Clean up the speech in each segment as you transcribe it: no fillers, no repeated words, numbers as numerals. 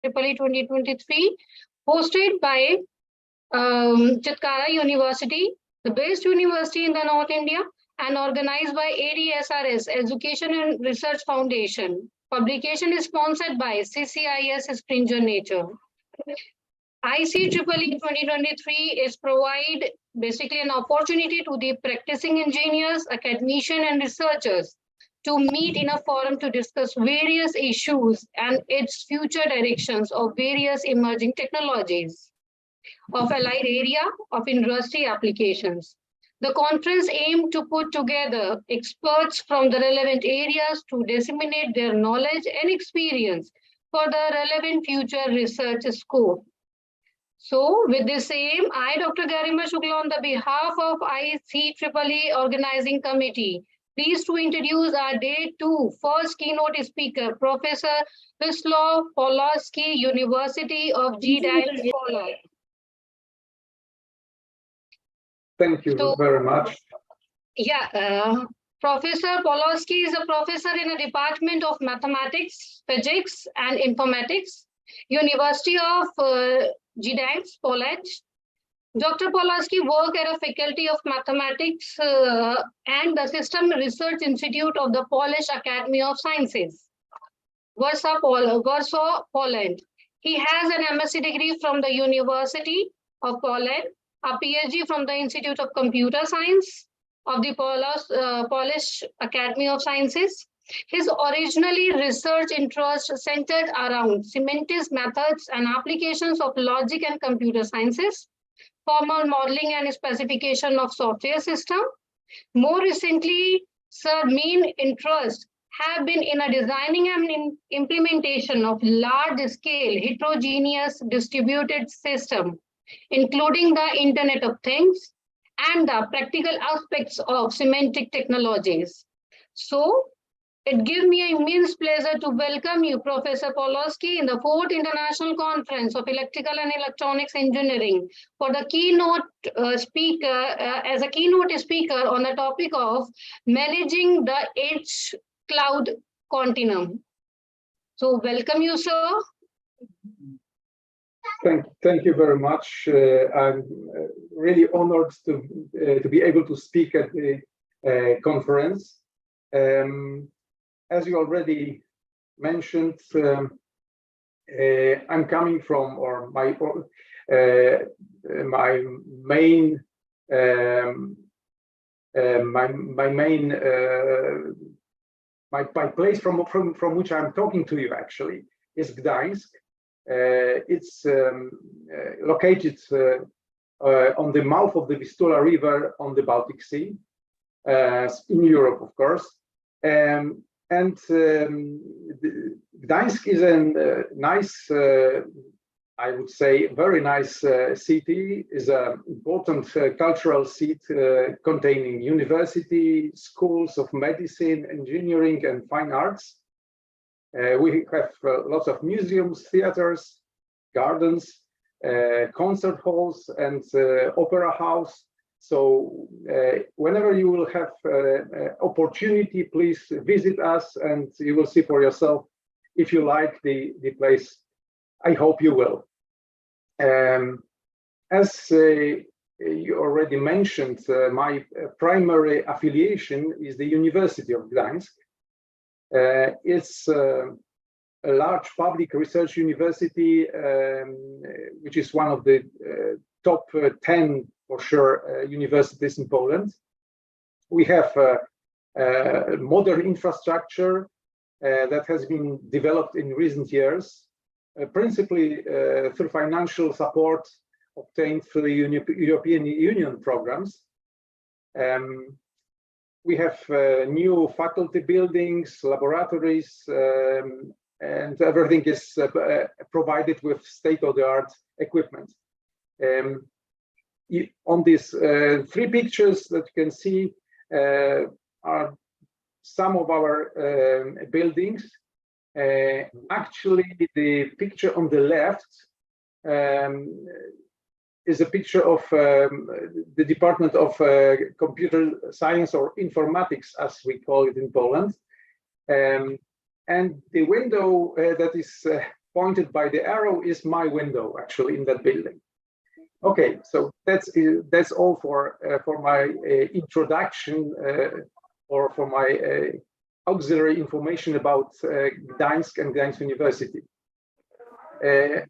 ICEEE 2023, hosted by Chitkara University, the best university in the North India, and organized by ADSRS, Education and Research Foundation. Publication is sponsored by CCIS Springer Nature. ICEEE 2023 is provide basically an opportunity to the practicing engineers, academicians, and researchers to meet in a forum to discuss various issues and its future directions of various emerging technologies of allied area of industry applications. The conference aimed to put together experts from the relevant areas to disseminate their knowledge and experience for the relevant future research scope. So with this aim, I, Dr. Garima Shukla, on the behalf of ICEEE Organizing Committee, pleased to introduce our Day 2 first keynote speaker, Professor Wisław Pawlowski, University of Gdańsk, Poland. Thank you very much. Yeah, Professor Pawlowski is a professor in the Department of Mathematics, Physics, and Informatics, University of Gdańsk, Poland. Dr. Pawlowski worked at a Faculty of Mathematics and the System Research Institute of the Polish Academy of Sciences, Warsaw, Poland. He has an MSc degree from the University of Poland, a PhD from the Institute of Computer Science of the Polish Academy of Sciences. His originally research interest centered around semantic methods and applications of logic and computer sciences, formal modeling and specification of software system. More recently, Sir, main interest have been in a designing and implementation of large-scale heterogeneous distributed system, including the Internet of Things and the practical aspects of semantic technologies. So, it gives me an immense pleasure to welcome you, Professor Pawlowski, in the 4th International Conference of Electrical and Electronics Engineering for the keynote speaker, as a keynote speaker on the topic of managing the edge cloud continuum. So welcome you, sir. Thank you very much. I'm really honored to be able to speak at the conference. As you already mentioned, I'm coming from, or my main place from which I'm talking to you actually is Gdańsk. It's located on the mouth of the Vistula River on the Baltic Sea, in Europe, of course. And Gdańsk is a nice, I would say, very nice city. Is an important cultural seat containing university, schools of medicine, engineering, and fine arts. We have lots of museums, theaters, gardens, concert halls, and opera house. So whenever you will have opportunity, please visit us and you will see for yourself if you like the place. I hope you will. As you already mentioned, my primary affiliation is the University of Gdańsk. It's a large public research university, which is one of the top 10 for sure universities in Poland. We have modern infrastructure that has been developed in recent years, principally through financial support obtained through the European Union programs. We have new faculty buildings, laboratories, and everything is provided with state-of-the-art equipment. On these 3 pictures that you can see are some of our buildings. Actually, the picture on the left is a picture of the Department of Computer Science or Informatics, as we call it in Poland. And the window that is pointed by the arrow is my window, actually, in that building. Okay, so that's all for my introduction or for my auxiliary information about Gdańsk and Gdańsk University.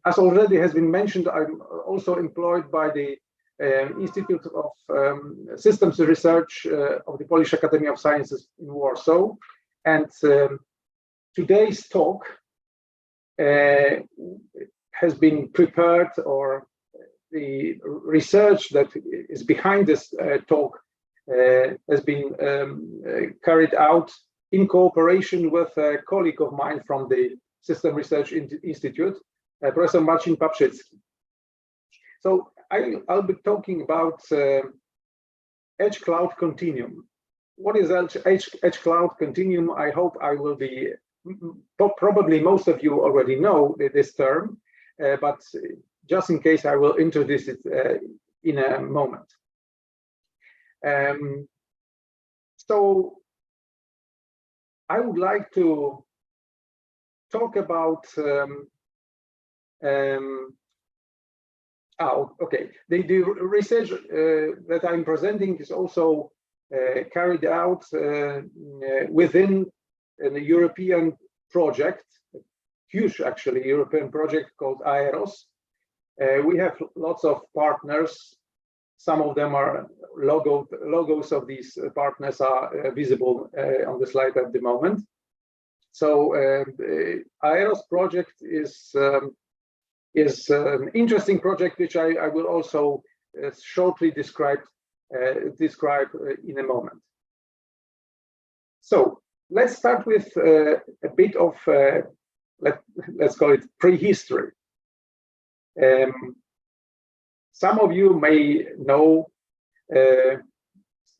As already has been mentioned, I'm also employed by the Institute of Systems Research of the Polish Academy of Sciences in Warsaw. And today's talk has been prepared, or the research that is behind this talk has been carried out in cooperation with a colleague of mine from the System Research Institute, Professor Marcin Paprzycki. So I'll be talking about Edge Cloud Continuum. What is Edge Cloud Continuum? I hope I will be, probably most of you already know this term, but just in case, I will introduce it in a moment. So I would like to talk about okay. The research that I'm presenting is also carried out within a European project, a huge actually European project called ICEEE. We have lots of partners. Some of them are logos of these partners are visible on the slide at the moment. So ICEEE project is an interesting project, which I will also shortly describe in a moment. So let's start with a bit of let's call it prehistory. Some of you may know,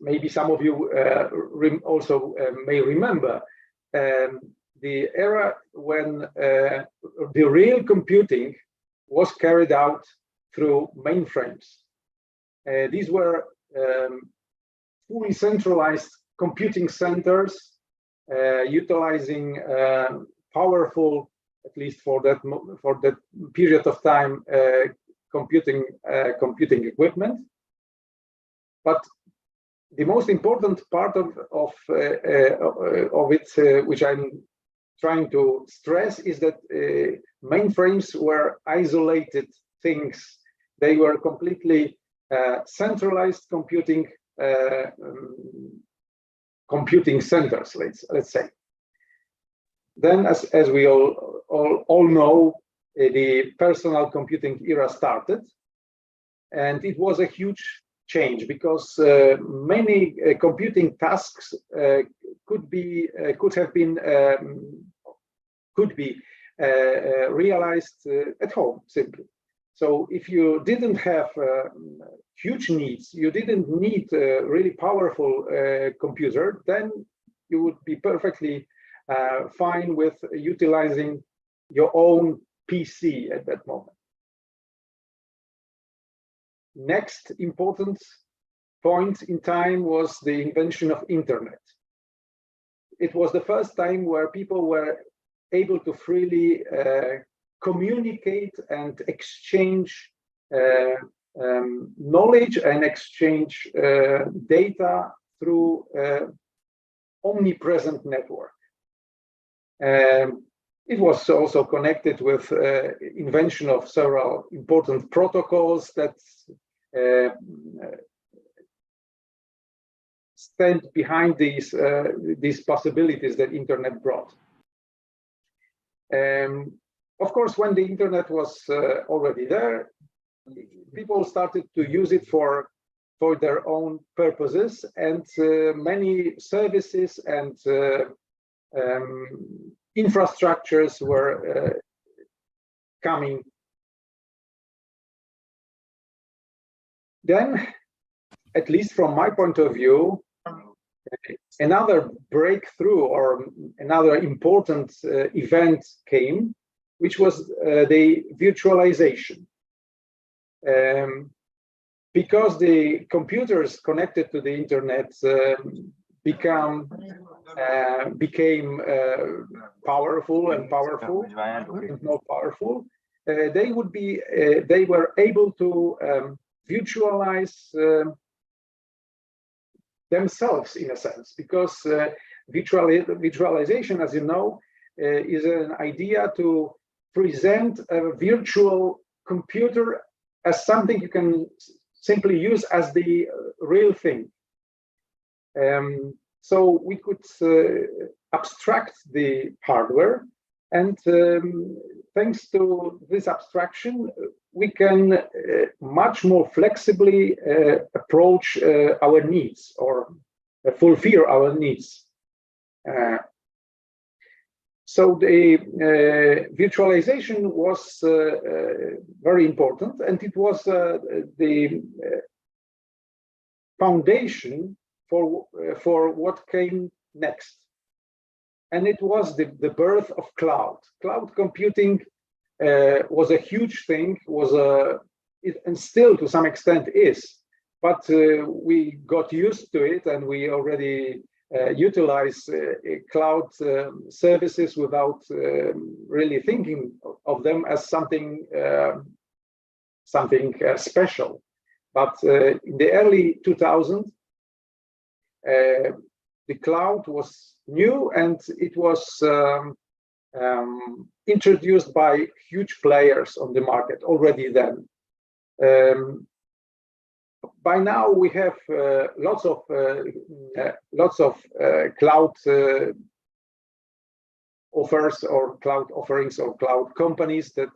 maybe some of you also may remember the era when the real computing was carried out through mainframes. These were fully centralized computing centers utilizing powerful, at least for that period of time, computing equipment. But the most important part of it, which I'm trying to stress, is that mainframes were isolated things. They were completely centralized computing centers, let's say. Then, as we all know, the personal computing era started, and it was a huge change because many computing tasks could be realized at home simply. So if you didn't have huge needs, you didn't need a really powerful computer, then you would be perfectly fine with utilizing your own PC at that moment. Next important point in time was the invention of internet. It was the first time where people were able to freely communicate and exchange knowledge and exchange data through omnipresent network. It was also connected with invention of several important protocols that stand behind these possibilities that internet brought. Of course, when the internet was already there, people started to use it for their own purposes, and many services and infrastructures were coming. Then, at least from my point of view, another breakthrough or another important event came, which was the virtualization. Because the computers connected to the internet became powerful and more powerful, they were able to virtualize themselves in a sense, because virtualization, as you know, is an idea to present a virtual computer as something you can simply use as the real thing. So we could abstract the hardware, and thanks to this abstraction, we can much more flexibly approach our needs, or fulfill our needs. So the virtualization was very important, and it was the foundation for what came next. And it was the birth of cloud. Cloud computing was a huge thing, and still to some extent is, but we got used to it, and we already utilize cloud services without really thinking of them as something special. But in the early 2000s, the cloud was new, and it was introduced by huge players on the market already then. By now we have lots of cloud offers, or cloud offerings, or cloud companies that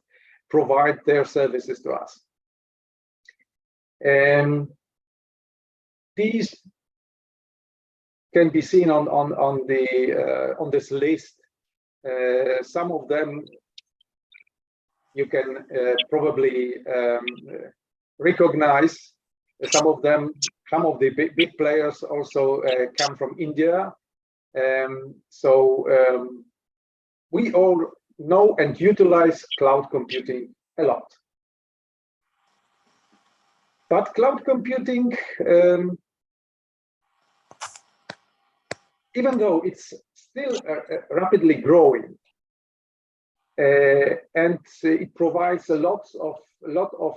provide their services to us. These can be seen on this list. Some of them you can probably recognize. Some of the big players also come from India. We all know and utilize cloud computing a lot. But cloud computing, even though it's still rapidly growing, and it provides a lot of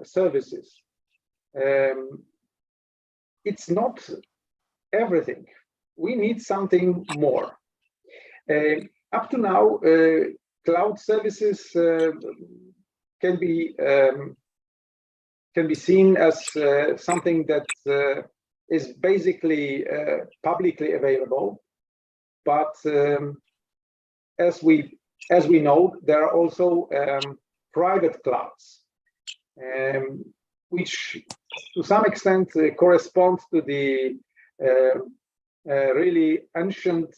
services, it's not everything. We need something more. Up to now, cloud services can be seen as something that is basically publicly available, but as we know, there are also private clouds, which to some extent correspond to the really ancient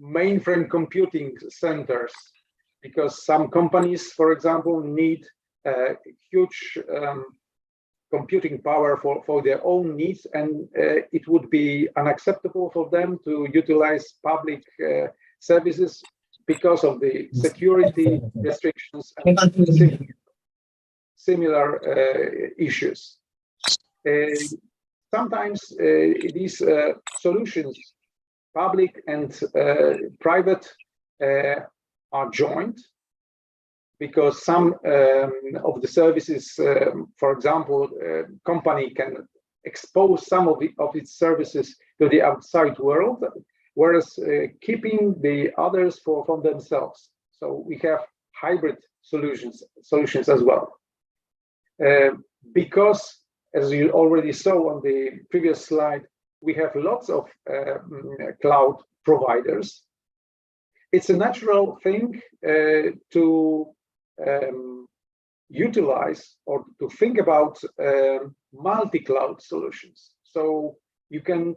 mainframe computing centers, because some companies, for example, need huge computing power for their own needs, and it would be unacceptable for them to utilize public services because of the security restrictions and similar issues. Sometimes these solutions, public and private, are joined, because some of the services, for example, company can expose some of its services to the outside world, whereas keeping the others for themselves. So we have hybrid solutions as well. Because, as you already saw on the previous slide, we have lots of cloud providers. It's a natural thing to utilize or to think about multi-cloud solutions. So you can,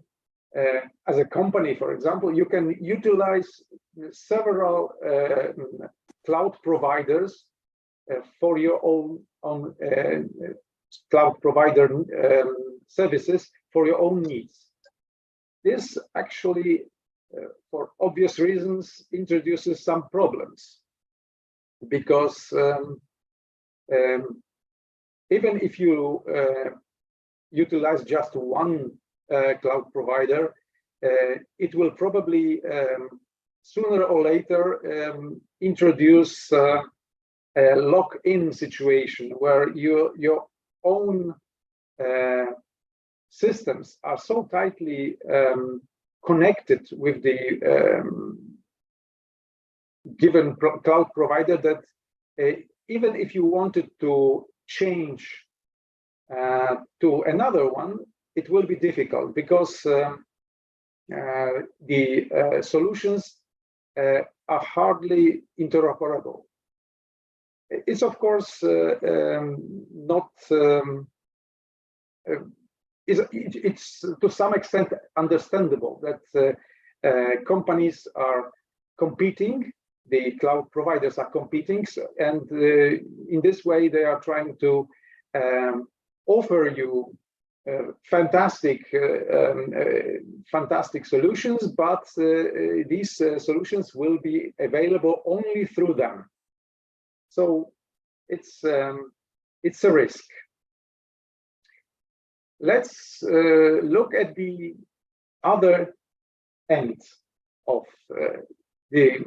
as a company, for example, you can utilize several cloud providers for your own cloud provider services for your own needs. This actually, for obvious reasons, introduces some problems, because even if you utilize just one cloud provider, it will probably sooner or later introduce a lock-in situation where your own systems are so tightly connected with the given cloud provider that even if you wanted to change to another one, it will be difficult because the solutions are hardly interoperable. It's of course not. It's to some extent understandable that companies are competing. The cloud providers are competing, and in this way they are trying to offer you fantastic solutions, but these solutions will be available only through them. So it's a risk. Let's look at the other end of the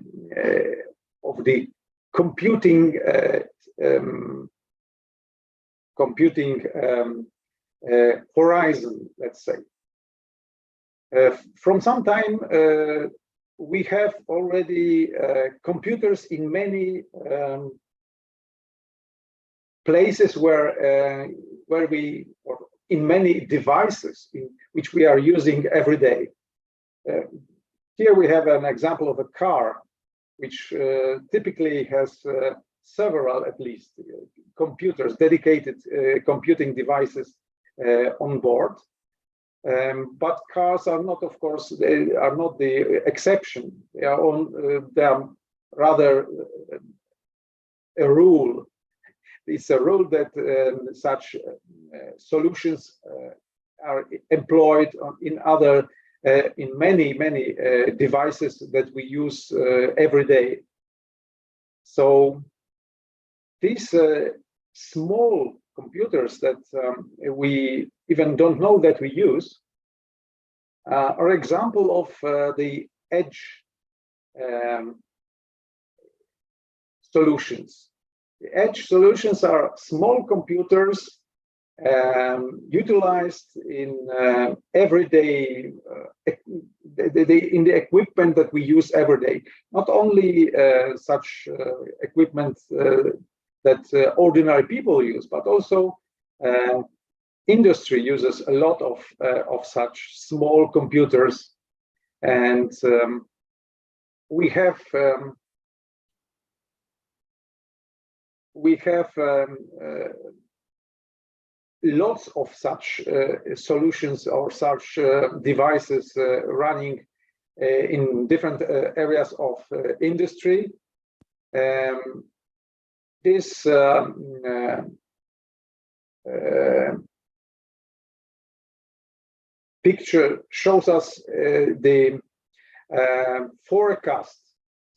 computing horizon, let's say. From some time, we have already computers in many places where we, or in many devices in which we are using every day. Here we have an example of a car, which typically has several, at least, computers, dedicated computing devices on board. But cars are not, of course, they are not the exception. They are rather a rule. It's a rule that such solutions are employed in many devices that we use every day. So these small computers that we even don't know that we use are an example of the edge solutions. The edge solutions are small computers utilized in everyday in the equipment that we use every day. Not only such equipment that ordinary people use, but also industry uses a lot of such small computers, and we have lots of such solutions or such devices running in different areas of industry. This picture shows us the forecast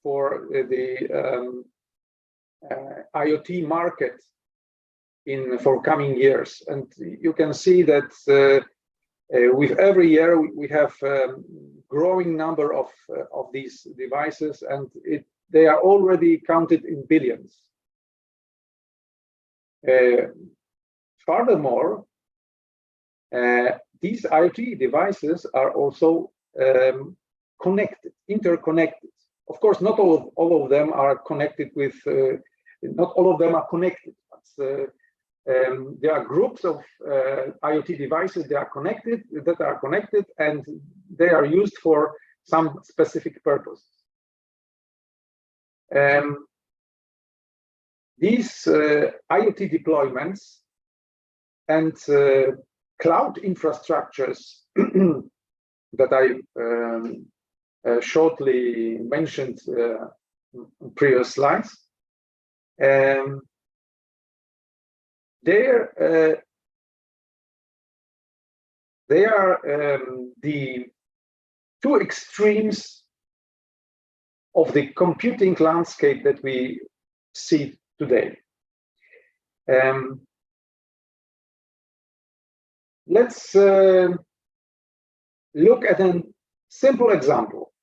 for the IoT market for coming years, and you can see that with every year we have growing number of these devices, and they are already counted in billions. Furthermore, these IoT devices are also interconnected. Of course, not all of them are connected with. Not all of them are connected. But, there are groups of IoT devices that are connected, and they are used for some specific purpose. These IoT deployments and cloud infrastructures that I shortly mentioned in previous slides, they are the two extremes of the computing landscape that we see today. let's look at a simple example.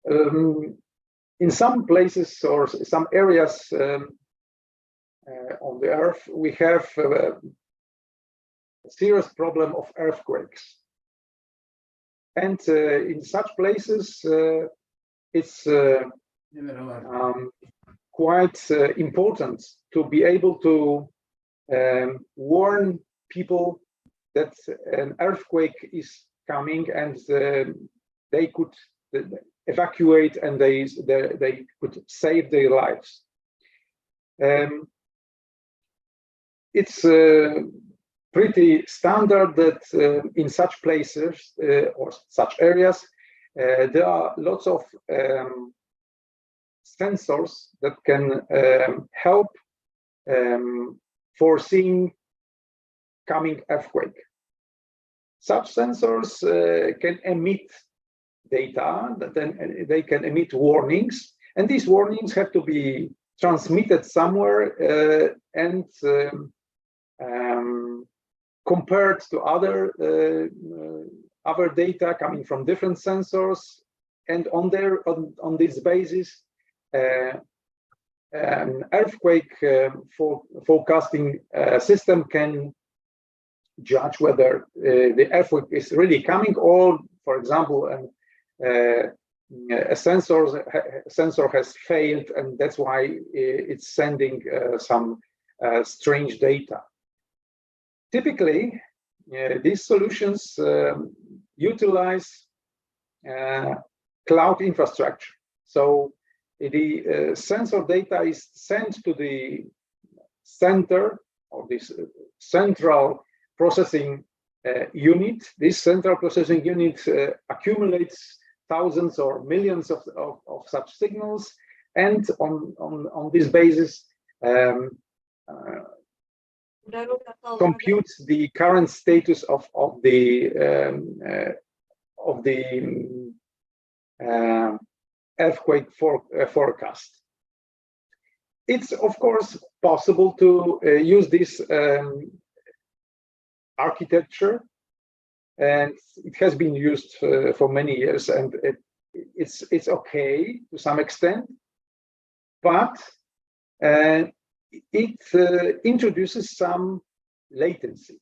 In some places or some areas on the Earth, we have a serious problem of earthquakes. And in such places, it's quite important to be able to warn people that an earthquake is coming, and they could evacuate, and they could save their lives. It's pretty standard that in such places or such areas, there are lots of sensors that can help foreseeing coming earthquake. Such sensors can emit data, then they can emit warnings, and these warnings have to be transmitted somewhere and compared to other data coming from different sensors, and on this basis, an earthquake forecasting system can judge whether the earthquake is really coming, or, for example, a sensor has failed, and that's why it's sending some strange data. Typically, these solutions utilize cloud infrastructure. So the sensor data is sent to the center, or this central processing unit. This central processing unit accumulates thousands or millions of such signals, and on this basis computes the current status of the earthquake forecast. It's of course possible to use this architecture, and it has been used for many years, and it's okay to some extent, but it introduces some latency,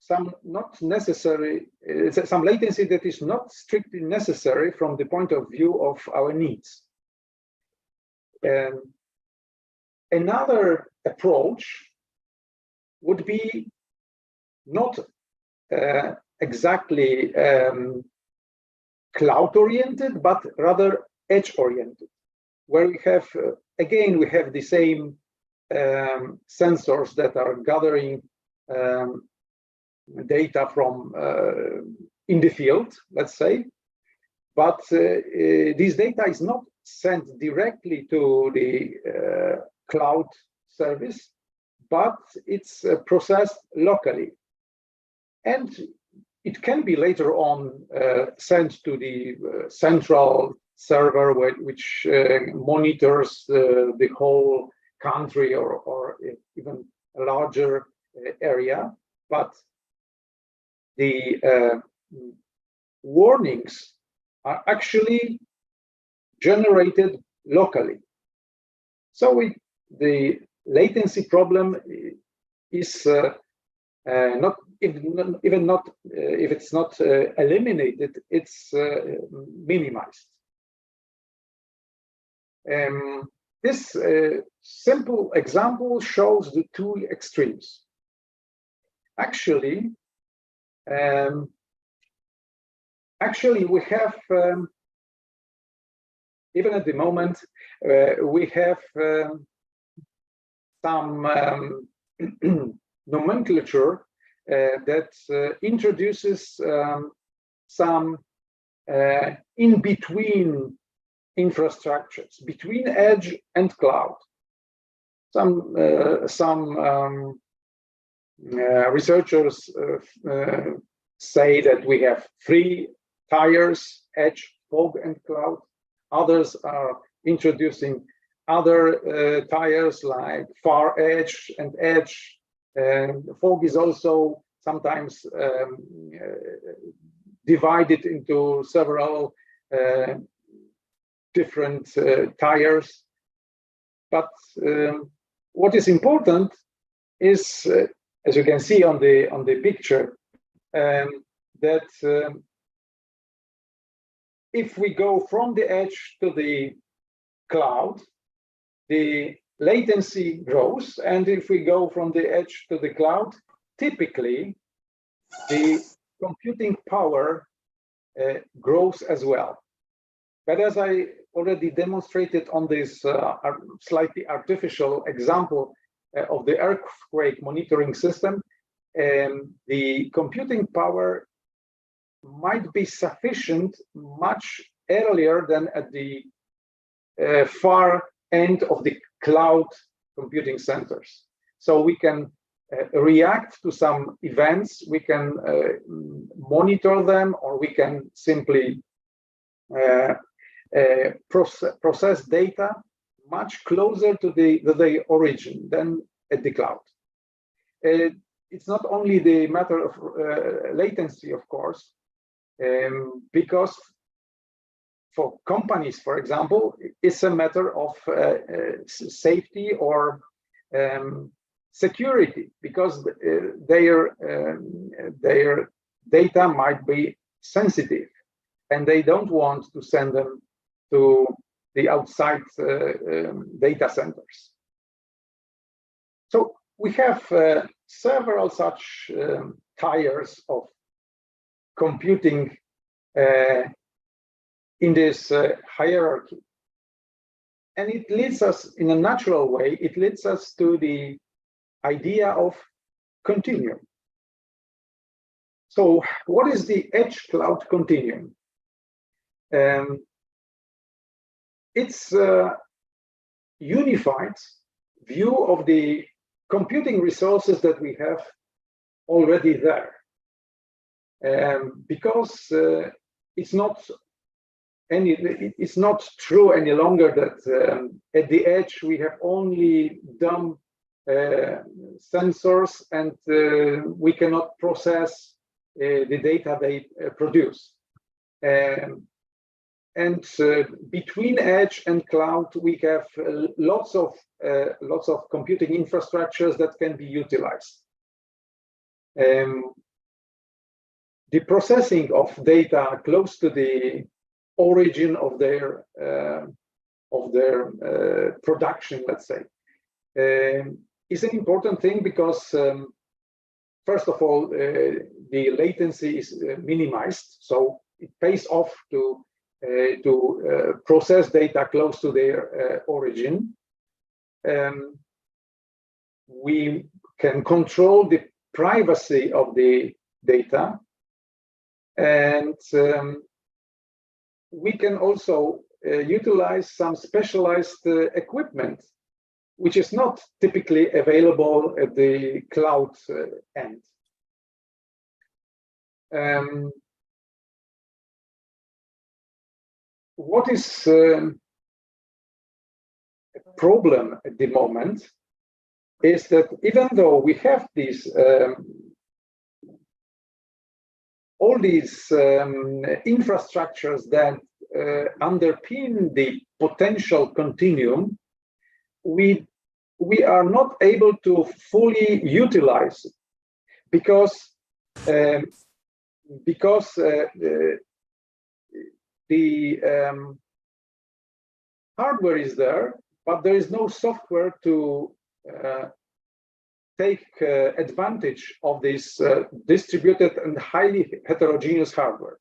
some latency that is not strictly necessary from the point of view of our needs. Another approach would be not exactly cloud-oriented, but rather edge-oriented, where we have, again, we have the same sensors that are gathering data from in the field, let's say, but this data is not sent directly to the cloud service, but it's processed locally, and it can be later on sent to the central server, which monitors the whole country or even a larger area. But the warnings are actually generated locally. So the latency problem is not even not if it's not eliminated, it's minimized. This simple example shows the two extremes. Actually, we have even at the moment we have some nomenclature that introduces some in-between infrastructures between edge and cloud. Some researchers say that we have 3 tiers: edge, fog, and cloud. Others are introducing other tiers like far edge and edge, Fog is also sometimes divided into several different tiers. But what is important is, as you can see on the picture, that if we go from the edge to the cloud, the latency grows, and if we go from the edge to the cloud, typically the computing power grows as well. But as I already demonstrated on this slightly artificial example of the earthquake monitoring system, the computing power might be sufficient much earlier than at the far end of the cloud computing centers. So we can react to some events, we can monitor them, or we can simply process data much closer to the origin than at the cloud. It's not only the matter of latency, of course, because for companies, for example, it's a matter of safety or security, because their data might be sensitive, and they don't want to send them to the outside data centers. So we have several such tiers of computing in this hierarchy. And it leads us, in a natural way, it leads us to the idea of continuum. So what is the edge cloud continuum? It's a unified view of the computing resources that we have already there. Because it's not true any longer that at the edge we have only dumb sensors, and we cannot process the data they produce. And between edge and cloud, we have lots of computing infrastructures that can be utilized. The processing of data close to the origin of their production, let's say, is an important thing, because first of all, the latency is minimized, so it pays off to process data close to their origin. We can control the privacy of the data, and we can also utilize some specialized equipment, which is not typically available at the cloud end. What is a problem at the moment is that even though we have these all these infrastructures that underpin the potential continuum, we are not able to fully utilize it, because the hardware is there, but there is no software to take advantage of this distributed and highly heterogeneous hardware.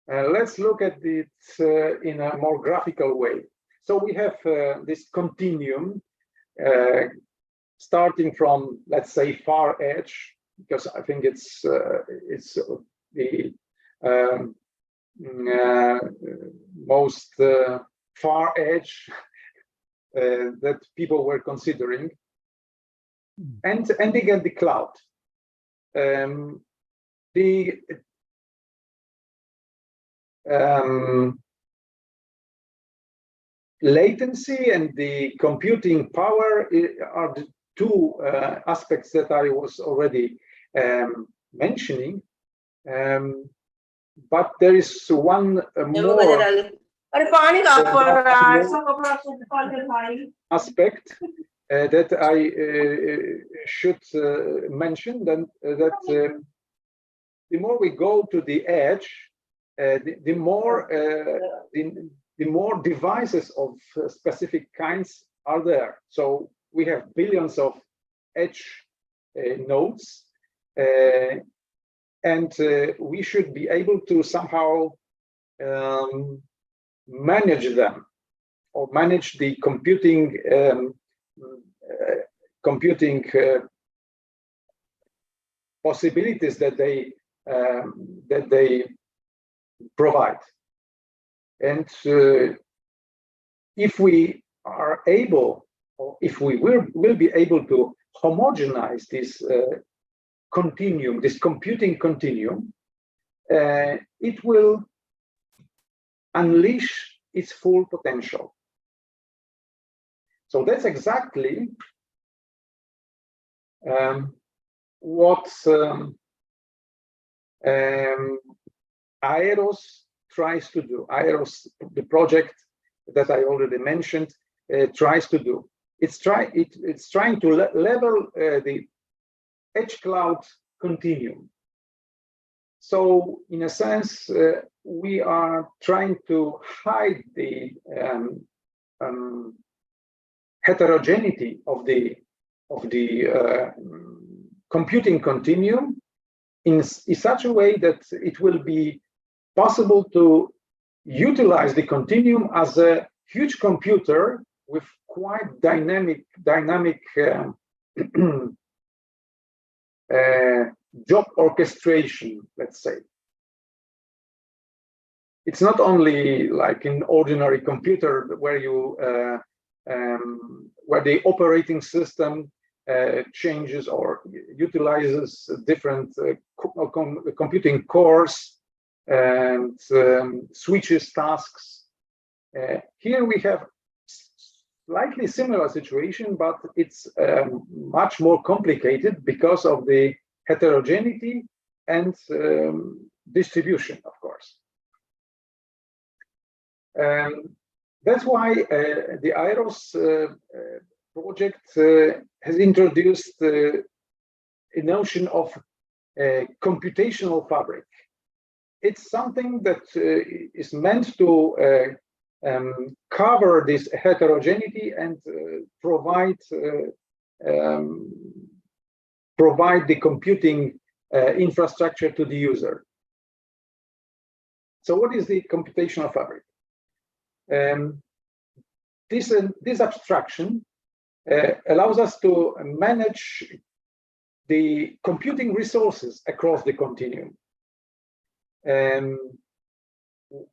Let's look at it in a more graphical way. So we have this continuum starting from, let's say, far edge, because I think it's the most far edge that people were considering, and ending at the cloud. The latency and the computing power are two aspects that I was already mentioning, but there is one more aspect that I should mention, then that the more we go to the edge, the more devices of specific kinds are there. So we have billions of edge nodes, and we should be able to somehow manage them, or manage the computing possibilities that they provide. And if we are able, or if we will be able to homogenize this continuum, this computing continuum, it will unleash its full potential. So that's exactly what ICEEE tries to do. ICEEE, the project that I already mentioned, tries to do. It's trying to level the edge cloud continuum. So in a sense, we are trying to hide the heterogeneity of the computing continuum in such a way that it will be possible to utilize the continuum as a huge computer with quite dynamic job orchestration, let's say. It's not only like an ordinary computer where you where the operating system changes or utilizes different computing cores and switches tasks. Here we have slightly similar situation, but it's much more complicated because of the heterogeneity and distribution, of course. That's why the ICEEE project has introduced a notion of computational fabric. It's something that is meant to cover this heterogeneity and provide the computing infrastructure to the user. So what is the computational fabric? This abstraction allows us to manage the computing resources across the continuum.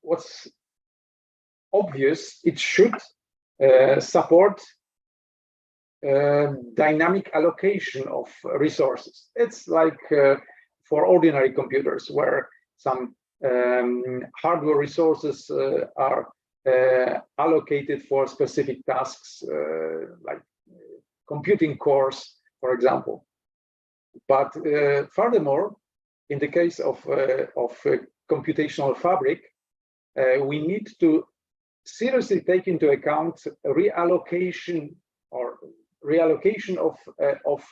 What's obvious, it should support dynamic allocation of resources. It's like for ordinary computers, where some hardware resources are allocated for specific tasks, like computing cores, for example. But furthermore, in the case of computational fabric, we need to seriously take into account reallocation of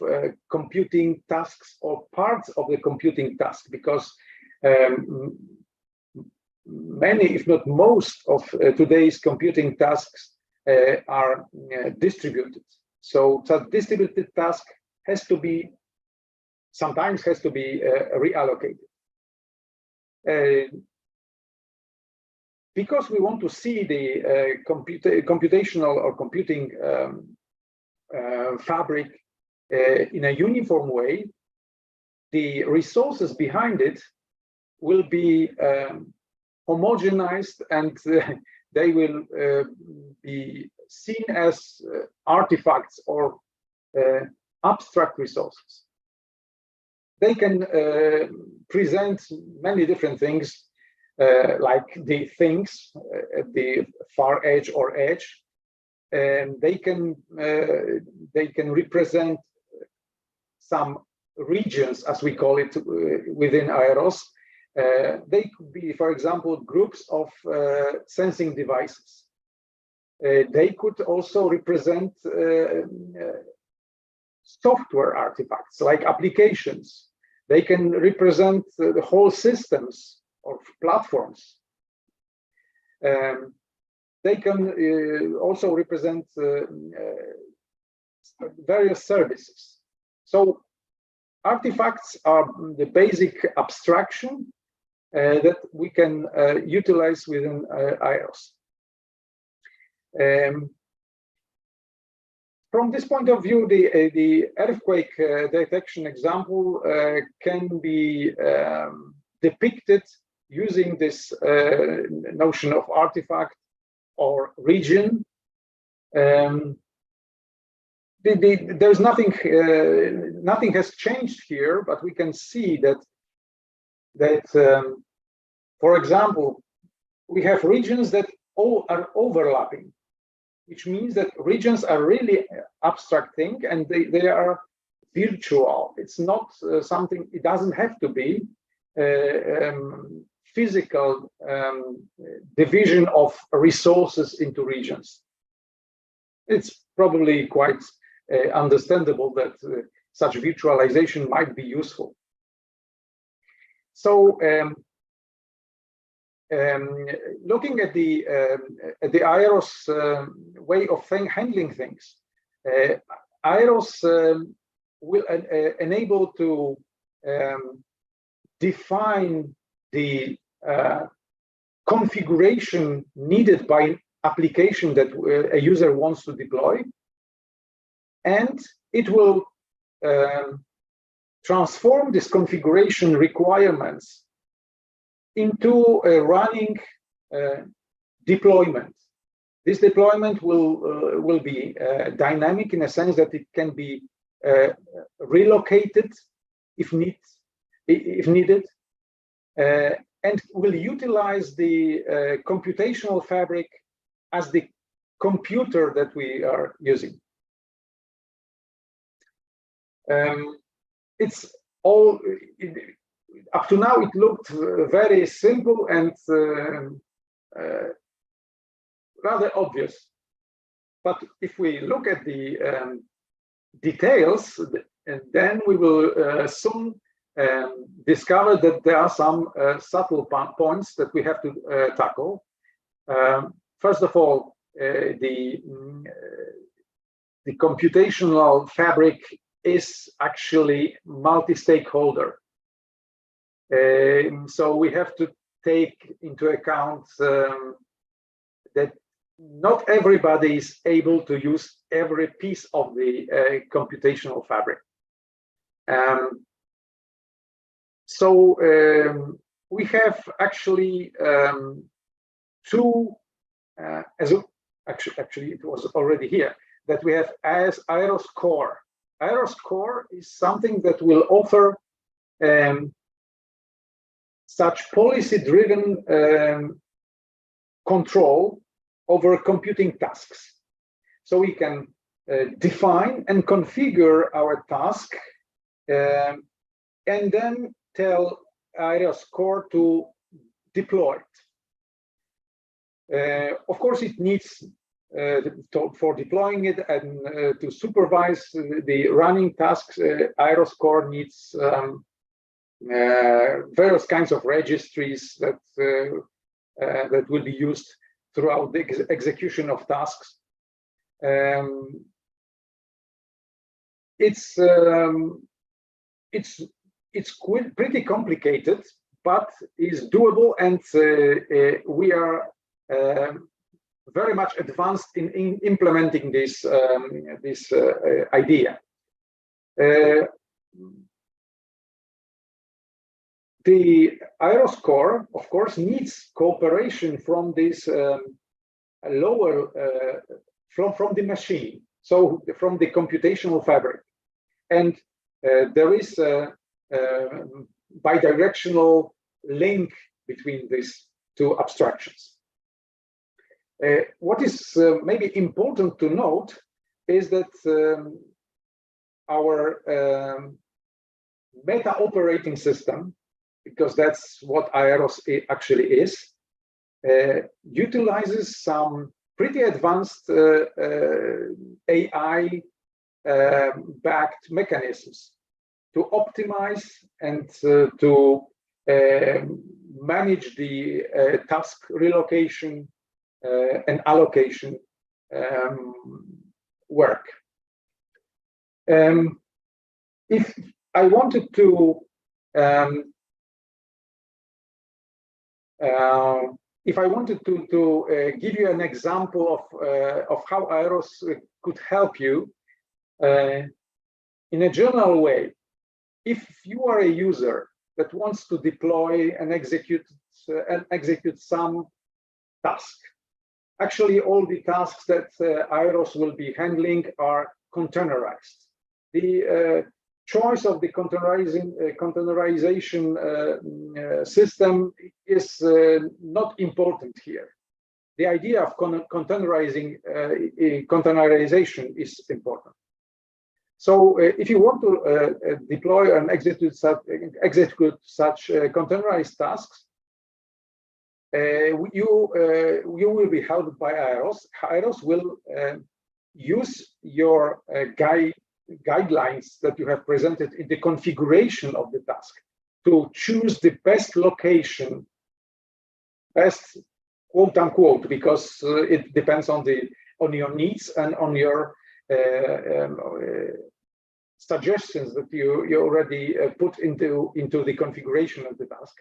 computing tasks or parts of the computing task, because many, if not most, of today's computing tasks are distributed. So that distributed task sometimes has to be reallocated. Because we want to see the computational or computing fabric in a uniform way, the resources behind it will be homogenized, and they will be seen as artifacts or abstract resources. They can present many different things, like the things at the far edge or edge, they can represent some regions, as we call it, within IROS. They could be, for example, groups of sensing devices. They could also represent software artifacts like applications. They can represent the whole systems of platforms. They can also represent various services. So artifacts are the basic abstraction that we can utilize within IROS. From this point of view, the earthquake detection example can be depicted using this notion of artifact or region. There's nothing has changed here, but we can see that for example, we have regions that all are overlapping, which means that regions are really abstract thing and they are virtual. It's not something, it doesn't have to be physical division of resources into regions. It's probably quite understandable that such virtualization might be useful. So looking at the IROS way of handling things, IROS will enable to define the configuration needed by application that a user wants to deploy, and it will transform this configuration requirements into a running deployment. This deployment will be dynamic in a sense that it can be relocated if needed, and will utilize the computational fabric as the computer that we are using. It's all, up to now it looked very simple and rather obvious. But if we look at the details, then we will soon discover that there are some subtle points that we have to tackle. First of all, the computational fabric is actually multi-stakeholder. So we have to take into account that not everybody is able to use every piece of the computational fabric. So we have actually two, actually it was already here, that we have as IROS Core. IROS Core is something that will offer such policy-driven control over computing tasks. So we can define and configure our task and then tell IROS Core to deploy it. Of course, it needs for deploying it and to supervise the running tasks, IROS Core needs various kinds of registries that that will be used throughout the execution of tasks. It's pretty complicated, but is doable, and we are very much advanced in implementing this idea. The IROS Core, of course, needs cooperation from this lower, from the machine, so from the computational fabric. And there is a bidirectional link between these two abstractions. What is maybe important to note is that our meta operating system, because that's what AEROS actually is, utilizes some pretty advanced AI backed mechanisms to optimize and to manage the task relocation and allocation work. If I wanted to give you an example of how AEROS could help you in a general way, if you are a user that wants to deploy and execute some task, actually all the tasks that AEROS will be handling are containerized. The choice of the containerization system is not important here. The idea of containerization is important. So if you want to deploy and execute such containerized tasks, you will be helped by AEROS. AEROS will use your guidelines that you have presented in the configuration of the task to choose the best location, best quote unquote, because it depends on your needs and on your suggestions that you already put into the configuration of the task.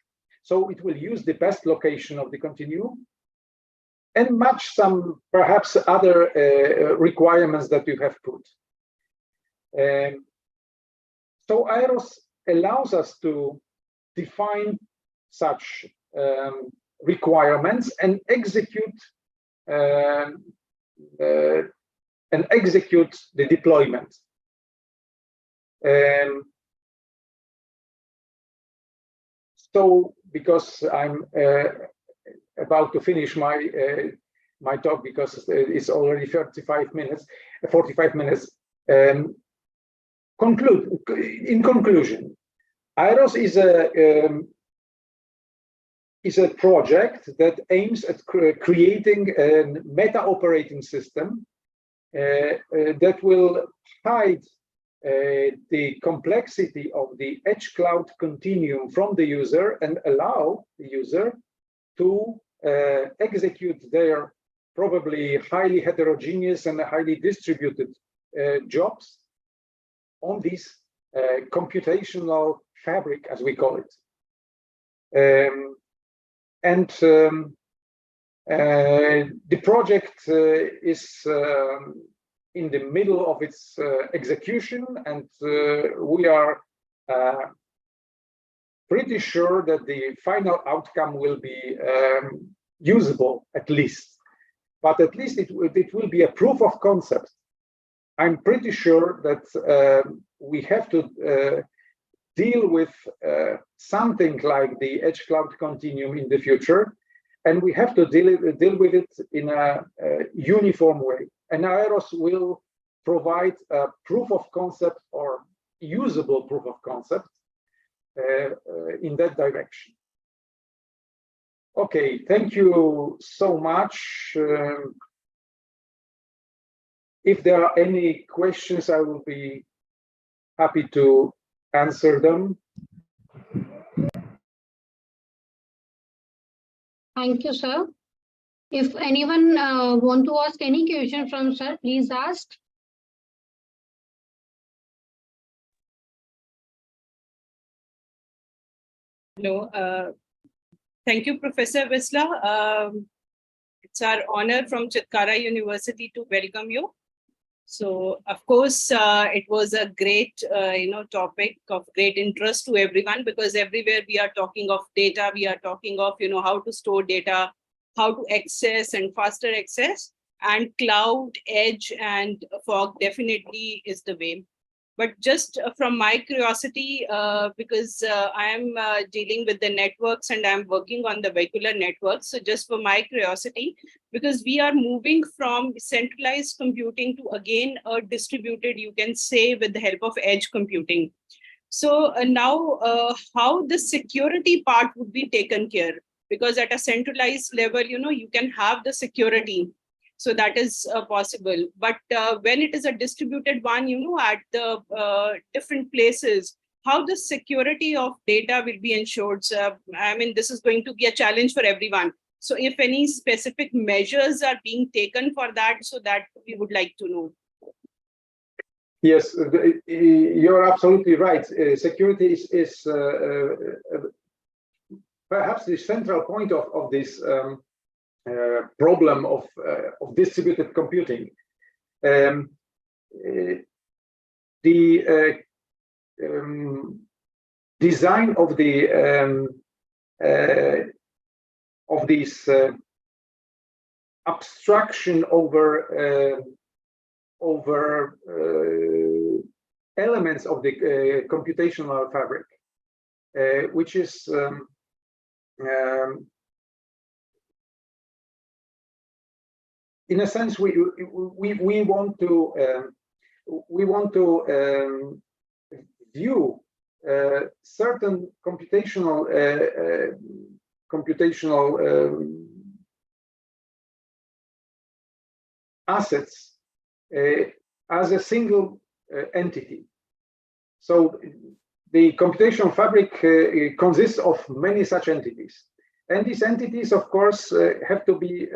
So it will use the best location of the continuum and match some perhaps other requirements that you have put. So AEROS allows us to define such requirements and execute the deployment. So, because I'm about to finish my talk, because it's already 45 minutes. In conclusion, AEROS is a project that aims at creating a meta operating system that will hide the complexity of the edge cloud continuum from the user and allow the user to execute their probably highly heterogeneous and highly distributed jobs on this computational fabric, as we call it. The project is in the middle of its execution, and we are pretty sure that the final outcome will be usable, at least. But at least it will be a proof of concept. I'm pretty sure that we have to deal with something like the edge cloud continuum in the future, and we have to deal with it in a uniform way. And AEROS will provide a proof of concept or usable proof of concept in that direction. Okay, thank you so much. If there are any questions, I will be happy to answer them. Thank you, sir. If anyone want to ask any question from sir, please ask. No, thank you, Professor Visla. It's our honor from Chitkara University to welcome you. So, of course, it was a great, topic of great interest to everyone, because everywhere we are talking of data, we are talking of, how to store data, how to access and faster access, and cloud, edge, and fog definitely is the way. But just from my curiosity, because I am dealing with the networks and I'm working on the vehicular networks. So just for my curiosity, because we are moving from centralized computing to again a distributed, you can say, with the help of edge computing. So now how the security part would be taken care? Because at a centralized level, you can have the security. So that is possible. But when it is a distributed one, at the different places, how the security of data will be ensured? I mean, this is going to be a challenge for everyone. So if any specific measures are being taken for that, so that we would like to know. Yes, you're absolutely right. Security is perhaps the central point of this problem of distributed computing. The design of this abstraction over elements of the computational fabric, which is in a sense, we want to view certain computational assets as a single entity. So the computational fabric consists of many such entities, and these entities, of course, have to be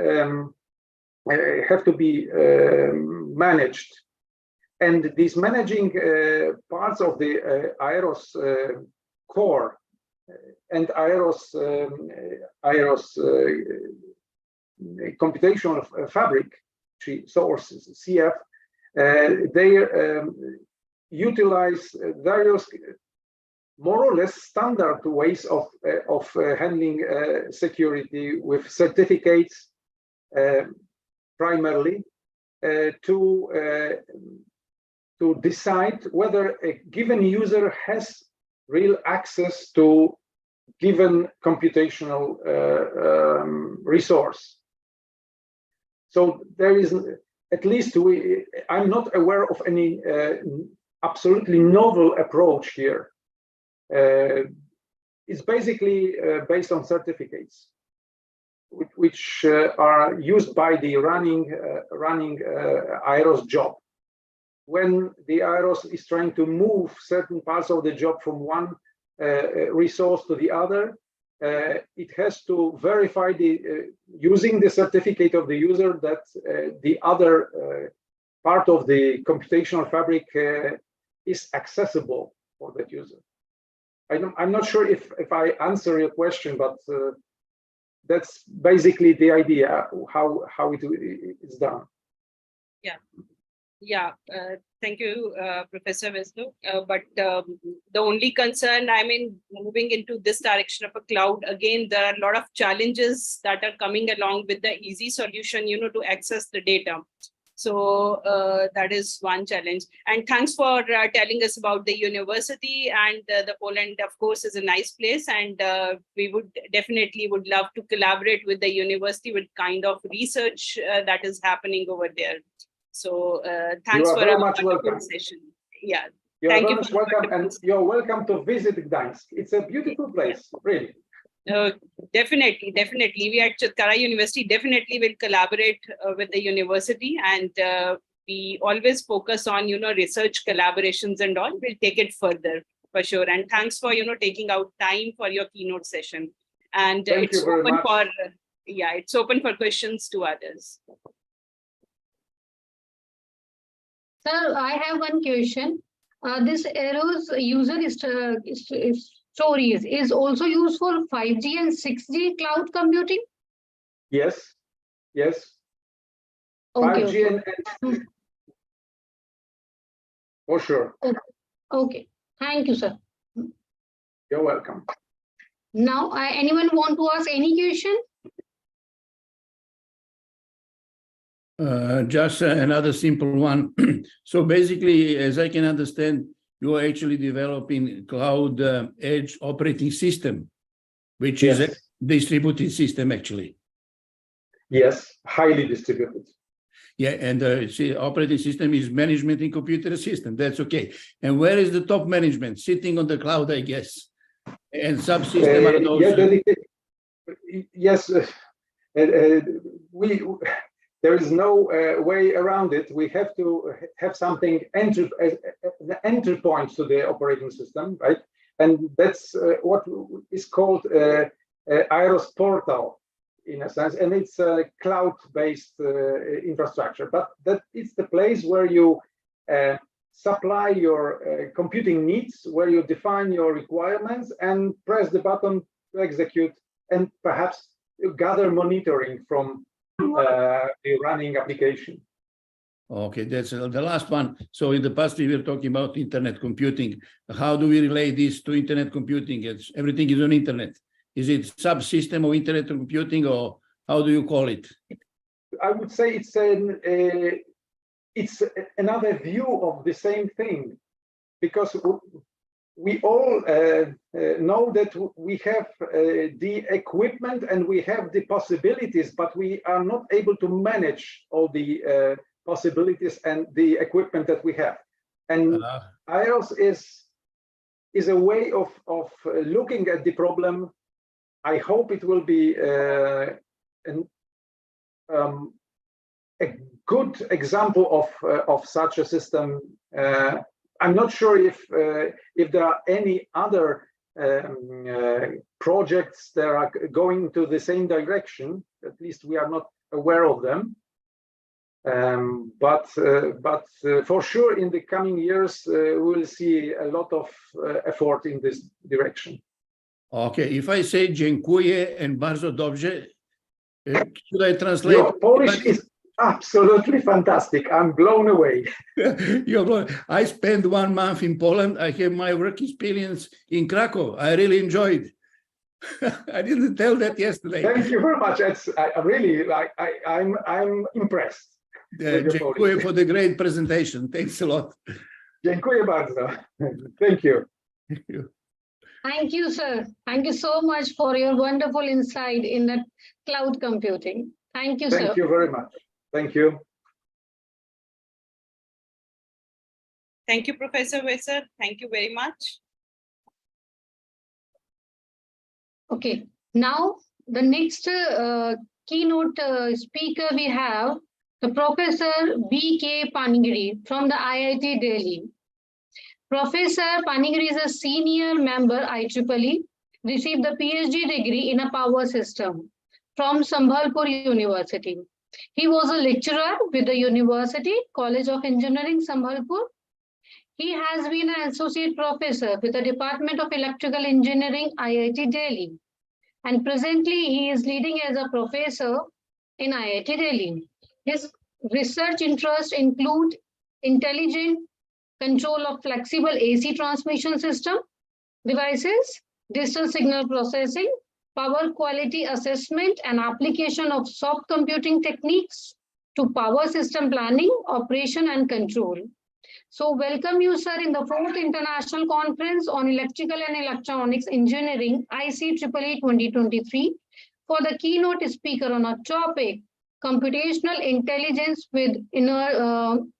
managed. And these managing parts of the IROS core and IROS computational fabric sources, CF, they utilize various more or less standard ways of handling security with certificates, primarily to decide whether a given user has real access to given computational resource. So there is, at least I'm not aware of any absolutely novel approach here. It's basically based on certificates, which are used by the running IROS job. When the IROS is trying to move certain parts of the job from one resource to the other, it has to verify using the certificate of the user that the other part of the computational fabric is accessible for that user. I'm not sure if I answer your question, but that's basically the idea how it is done. Yeah, thank you, Professor Vishnu. But the only concern, I mean, moving into this direction of a cloud, again, there are a lot of challenges that are coming along with the easy solution, to access the data. So that is one challenge. And thanks for telling us about the university, and the Poland, of course, is a nice place. And we would definitely would love to collaborate with the university with kind of research that is happening over there. So thanks for a wonderful session. Yeah, thank you. Welcome, and you're welcome to visit Gdańsk. It's a beautiful place, really. Definitely. We at Chitkara University definitely will collaborate with the university, and we always focus on research collaborations and all. We'll take it further for sure. And thanks for taking out time for your keynote session. And it's open for it's open for questions to others. Sir, I have one question. This AROS user stories is also used for 5G and 6G cloud computing? Yes. Okay, 5G and for sure. Okay. Thank you, sir. You're welcome. Now, anyone want to ask any question? Just another simple one. So basically, as I can understand, you are actually developing cloud edge operating system, which is a Yes. distributed system actually. Yes, highly distributed. Yeah, and see, operating system is management in computer system. That's okay. And where is the top management? Sitting on the cloud, I guess. And subsystem are those. Yeah, yes, there is no way around it. We have to have something the entry point to the operating system, right? And that's what is called Aeros Portal, in a sense, and it's a cloud-based infrastructure. But that is the place where you supply your computing needs, where you define your requirements and press the button to execute, and perhaps gather monitoring from the running application. Okay, that's the last one. So in the past, we were talking about internet computing. How do we relate this to internet computing? Everything is on internet. Is it subsystem of internet computing, or how do you call it? I would say it's another view of the same thing, because we all know that we have the equipment and we have the possibilities, but we are not able to manage all the possibilities and the equipment that we have. And Aeros is a way of looking at the problem. I hope it will be a good example of such a system. I'm not sure if there are any other projects that are going to the same direction. At least we are not aware of them. But for sure, in the coming years, we will see a lot of effort in this direction. Okay, if I say dziękuję and bardzo dobrze, should I translate? Your Polish is absolutely fantastic. I'm blown away. I spent 1 month in Poland. I have my work experience in Krakow. I really enjoyed. I didn't tell that yesterday. Thank you very much. I really like. I'm impressed. Dziękuję for the great presentation. Thanks a lot. Dziękuję bardzo. Thank you. Thank you. Thank you, sir. Thank you so much for your wonderful insight in the cloud computing. Thank you, sir. Thank you very much. Thank you. Thank you, Professor Weser. Thank you very much. Okay, now the next keynote speaker we have the Professor B.K. Panigiri from the IIT Delhi. Professor Panigiri is a senior member IEEE, received the PhD degree in a power system from Sambhalpur University. He was a lecturer with the University College of Engineering, Sambhalpur. He has been an associate professor with the Department of Electrical Engineering, IIT Delhi. And presently, he is leading as a professor in IIT Delhi. His research interests include intelligent control of flexible AC transmission system devices, digital signal processing, power quality assessment, and application of soft computing techniques to power system planning, operation, and control. So welcome you, sir, in the 4th International Conference on Electrical and Electronics Engineering, ICEEE 2023, for the keynote speaker on a topic, computational intelligence with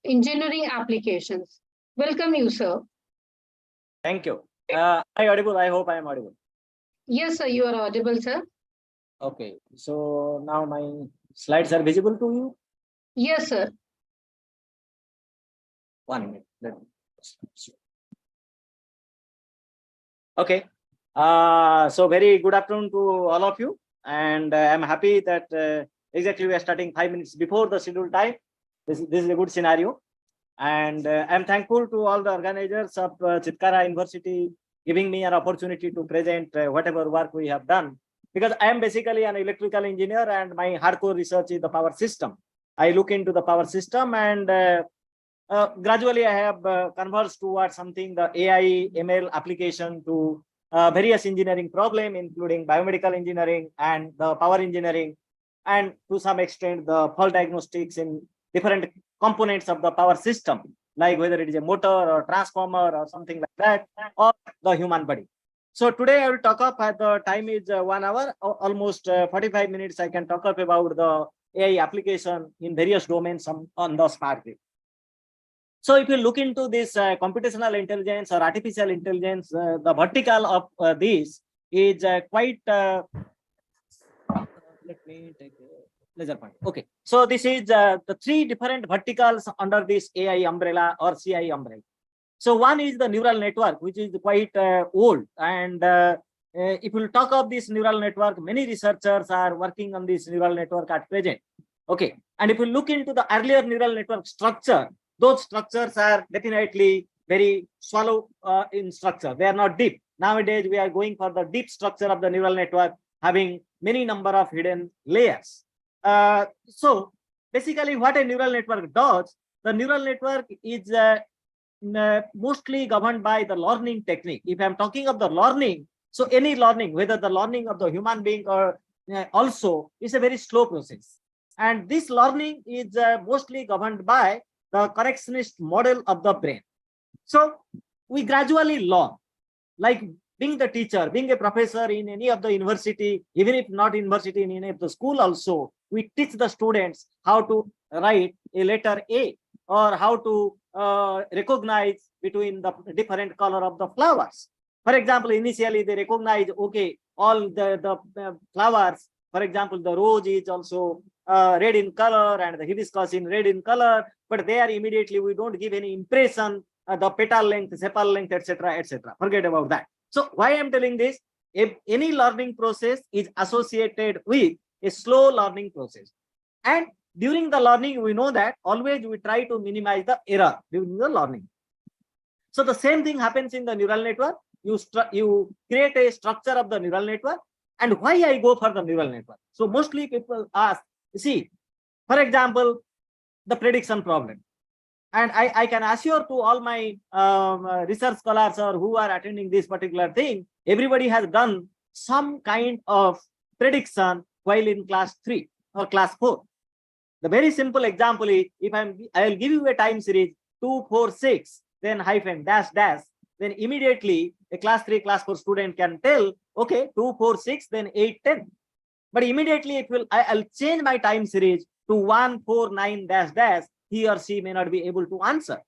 engineering applications. Welcome you, sir. Thank you. Am I audible? I hope I am audible. Yes, sir, you are audible, sir. Okay, so now my slides are visible to you? Yes, sir. 1 minute. Okay. So very good afternoon to all of you. And I'm happy that exactly we are starting 5 minutes before the scheduled time. This is a good scenario. And I'm thankful to all the organizers of Chitkara University giving me an opportunity to present whatever work we have done. Because I am basically an electrical engineer and my hardcore research is the power system. I look into the power system and gradually I have converged towards something, the AI, ML application to various engineering problem, including biomedical engineering and the power engineering. and to some extent the fault diagnostics in different components of the power system, like whether it is a motor or transformer or something like that, or the human body. So today I will talk up at the time is 1 hour, almost 45 minutes. I can talk up about the AI application in various domains on the smart grid. So if you look into this computational intelligence or artificial intelligence, the vertical of this is quite, let me take a laser point. Okay, so this is the 3 different verticals under this AI umbrella or CI umbrella. So one is the neural network, which is quite old. And if you talk of this neural network, many researchers are working on this neural network at present. Okay, and if you look into the earlier neural network structure, those structures are definitely very shallow in structure. They are not deep. Nowadays, we are going for the deep structure of the neural network, having many number of hidden layers. So basically what a neural network does, the neural network is mostly governed by the learning technique. If I'm talking of the learning, so any learning, whether the learning of the human being or also is a very slow process. And this learning is mostly governed by the correctionist model of the brain. So we gradually learn, like being the teacher, being a professor in any of the university, even if not university, in any of the school also, we teach the students how to write a letter A or how to recognize between the different color of the flowers. For example, initially they recognize, okay, all the flowers, for example, the rose is also red in color and the hibiscus in red in color, but there immediately we don't give any impression, the petal length, sepal length, etc., etc. Forget about that. So why I'm telling this, if any learning process is associated with a slow learning process, and during the learning, we know that always we try to minimize the error during the learning. So the same thing happens in the neural network. You create a structure of the neural network. And why I go for the neural network? So mostly people ask, see, for example, the prediction problem. And I can assure to all my research scholars or who are attending this particular thing, everybody has done some kind of prediction while in class 3 or class 4. The very simple example is, if I'll give you a time series 2, 4, 6, then hyphen dash dash, then immediately a class 3, class 4 student can tell, okay, 2, 4, 6, then 8, 10. But immediately if I'll change my time series to 1, 4, 9 dash dash, he or she may not be able to answer.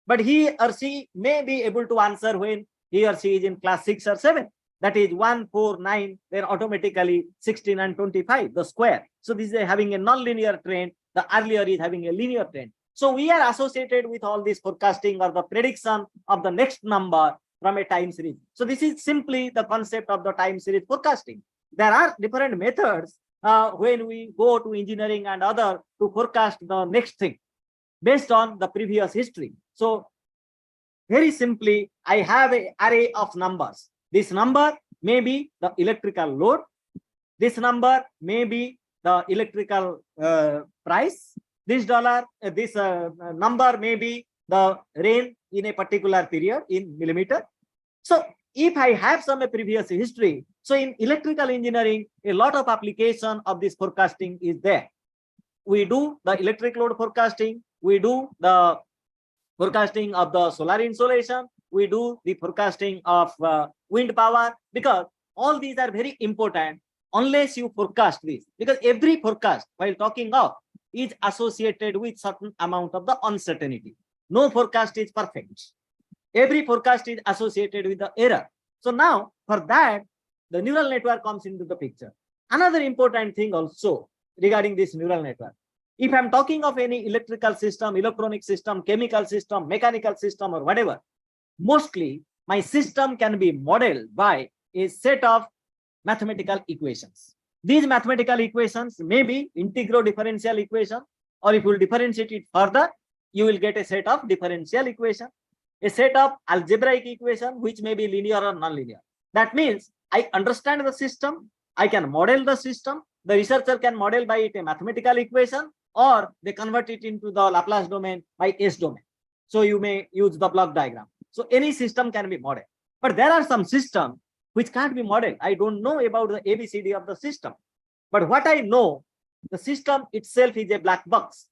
But he or she may be able to answer when he or she is in class 6 or 7. That is 1, 4, 9, then automatically 16 and 25, the square. So this is having a non-linear trend. The earlier is having a linear trend. So we are associated with all this forecasting or the prediction of the next number from a time series. So this is simply the concept of the time series forecasting. There are different methods when we go to engineering and other to forecast the next thing based on the previous history. So very simply, I have an array of numbers. This number may be the electrical load. This number may be the electrical price. This number may be the rain in a particular period in millimeter. So if I have some previous history, so in electrical engineering, a lot of application of this forecasting is there. We do the electric load forecasting. We do the forecasting of the solar insolation. We do the forecasting of wind power, because all these are very important unless you forecast this, because every forecast while talking of is associated with certain amount of the uncertainty. No forecast is perfect. Every forecast is associated with the error. So now for that, the neural network comes into the picture. Another important thing also regarding this neural network. If I'm talking of any electrical system, electronic system, chemical system, mechanical system, or whatever, mostly my system can be modeled by a set of mathematical equations. These mathematical equations may be integral differential equation, or if you will differentiate it further, you will get a set of differential equation, a set of algebraic equation, which may be linear or non-linear. That means I understand the system, I can model the system, the researcher can model by it a mathematical equation, or they convert it into the Laplace domain by S domain. So you may use the block diagram. So any system can be modeled. But there are some systems which can't be modeled. I don't know about the ABCD of the system. But what I know, the system itself is a black box.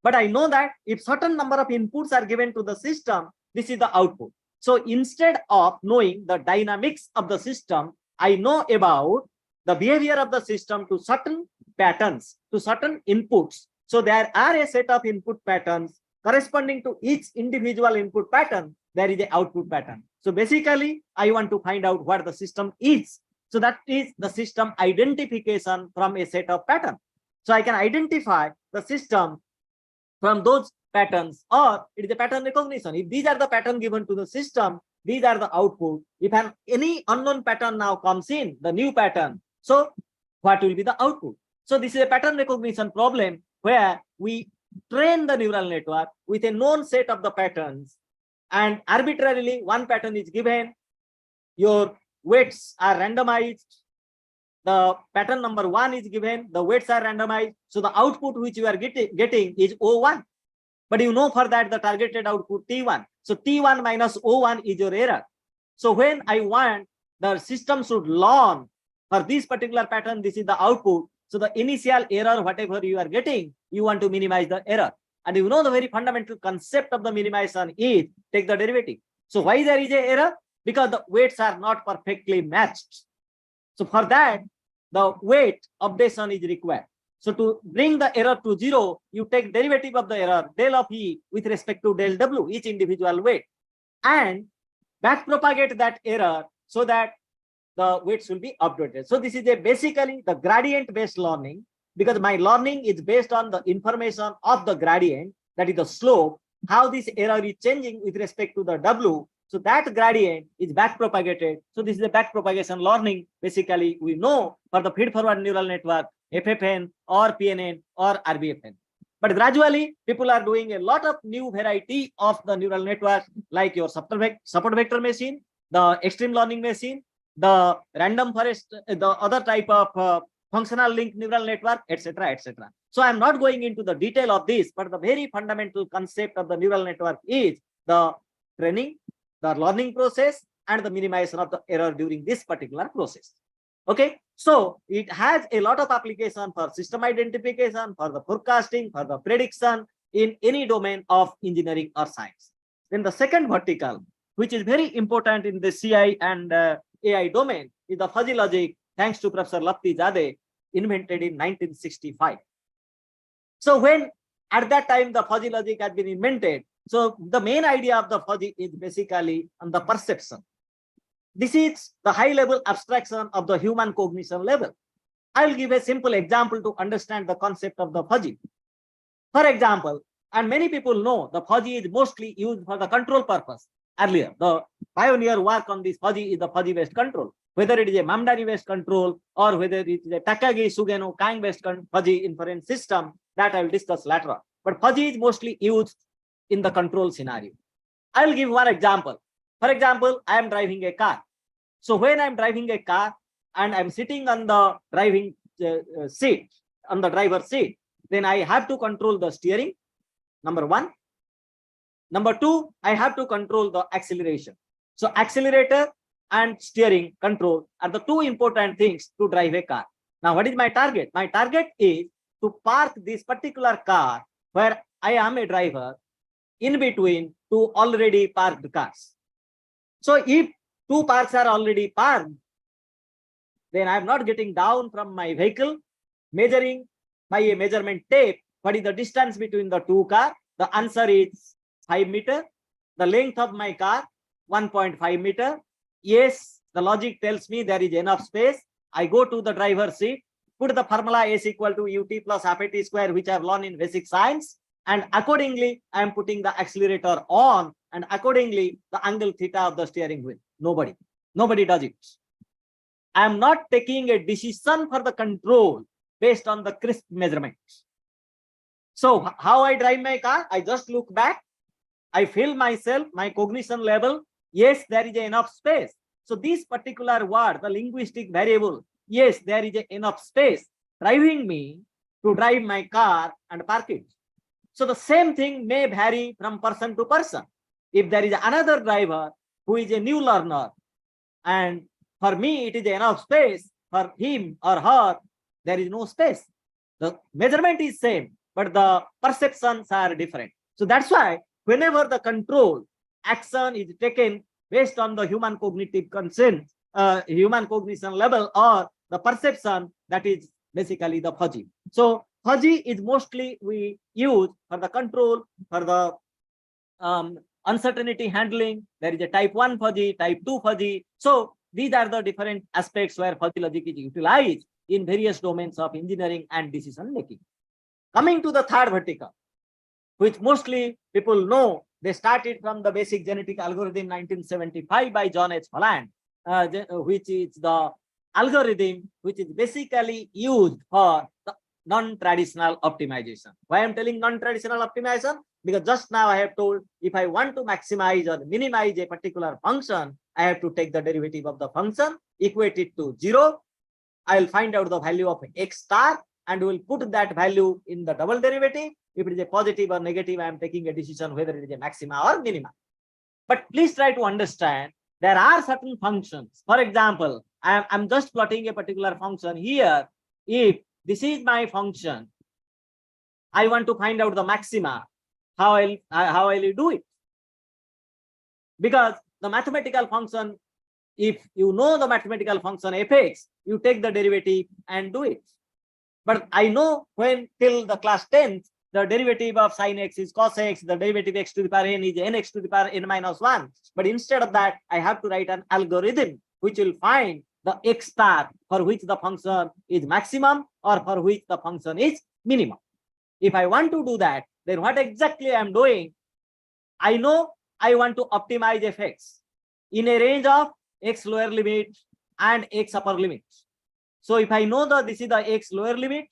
But I know that if certain number of inputs are given to the system, this is the output. So instead of knowing the dynamics of the system, I know about the behavior of the system to certain patterns, to certain inputs. So there are a set of input patterns corresponding to each individual input pattern. There is an output pattern. So basically, I want to find out what the system is. So that is the system identification from a set of patterns. So I can identify the system from those patterns, or it is a pattern recognition. If these are the pattern given to the system, these are the output. If any unknown pattern now comes in, the new pattern, so what will be the output? So this is a pattern recognition problem where we train the neural network with a known set of the patterns, and arbitrarily one pattern is given, your weights are randomized, the pattern number 1 is given, the weights are randomized, so the output which you are getting is O1. But you know for that the targeted output T1. So T1 minus O1 is your error. So when I want the system should learn for this particular pattern, this is the output. So the initial error, whatever you are getting, you want to minimize the error. And you know the very fundamental concept of the minimization is take the derivative. So why there is an error? Because the weights are not perfectly matched. So for that, the weight updation is required. So to bring the error to 0, you take derivative of the error del of E with respect to del W, each individual weight, and backpropagate that error so that the weights will be updated. So this is basically the gradient based learning, because my learning is based on the information of the gradient, that is the slope, how this error is changing with respect to the W. So that gradient is backpropagated. So this is a backpropagation learning. Basically, we know for the feed-forward neural network, FFN or PNN or RBFN. But gradually, people are doing a lot of new variety of the neural network, like your support vector machine, the extreme learning machine, the random forest, the other type of functional link neural network, etc., etc. So I'm not going into the detail of this, but the very fundamental concept of the neural network is the training, the learning process, and the minimization of the error during this particular process. Okay, so it has a lot of application for system identification, for the forecasting, for the prediction in any domain of engineering or science. Then the second vertical, which is very important in the CI and AI domain, is the fuzzy logic, thanks to Professor Lapti Jade, invented in 1965. So when at that time the fuzzy logic had been invented, so the main idea of the fuzzy is basically on the perception. This is the high level abstraction of the human cognition level. I will give a simple example to understand the concept of the fuzzy. For example, and many people know the fuzzy is mostly used for the control purpose. Earlier, the pioneer work on this fuzzy is the fuzzy based control. Whether it is a Mamdani based control or whether it is a Takagi, Sugeno, Kang based fuzzy inference system, that I will discuss later on. But fuzzy is mostly used in the control scenario. I will give one example. For example, I am driving a car. So when I am driving a car and I am sitting on the driving seat, on the driver's seat, then I have to control the steering, number one. Number two, I have to control the acceleration. So accelerator and steering control are the two important things to drive a car. Now, what is my target? My target is to park this particular car where I am a driver in between two already parked cars. So if two cars are already parked, then I am not getting down from my vehicle, measuring by a measurement tape what is the distance between the two cars. The answer is 5 meters. The length of my car, 1.5 meters. Yes, the logic tells me there is enough space. I go to the driver's seat, put the formula S equal to ut plus half at square, which I have learned in basic science. And accordingly, I am putting the accelerator on, and accordingly, the angle theta of the steering wheel. Nobody does it. I am not taking a decision for the control based on the crisp measurements. So how I drive my car? I just look back. I feel myself, my cognition level. Yes, there is enough space. So this particular word, the linguistic variable, yes, there is enough space, driving me to drive my car and park it. So the same thing may vary from person to person. If there is another driver who is a new learner, and for me it is enough space, for him or her there is no space. The measurement is same, but the perceptions are different. So that's why whenever the control action is taken based on the human cognitive consent, human cognition level, or the perception, that is basically the fuzzy. So fuzzy is mostly we use for the control, for the uncertainty handling. There is a type 1 fuzzy, type 2 fuzzy. So these are the different aspects where fuzzy logic is utilized in various domains of engineering and decision making. Coming to the third vertical, which mostly people know, they started from the basic genetic algorithm 1975 by John H. Holland, which is the algorithm which is basically used for the non-traditional optimization. Why I'm telling non-traditional optimization? Because just now I have told, if I want to maximize or minimize a particular function, I have to take the derivative of the function, equate it to 0. I'll find out the value of x star and will put that value in the double derivative. If it is a positive or negative, I am taking a decision whether it is a maxima or minima. But please try to understand, there are certain functions. For example, I'm just plotting a particular function here. If this is my function, I want to find out the maxima. How I'll do it? Because the mathematical function, if you know the mathematical function fx, you take the derivative and do it. But I know when till the class 10th, the derivative of sine x is cos x, the derivative x to the power n is nx to the power n minus 1. But instead of that, I have to write an algorithm which will find the x star for which the function is maximum or for which the function is minimum. If I want to do that, then what exactly I am doing? I know I want to optimize fx in a range of x lower limit and x upper limit. So if I know that this is the x lower limit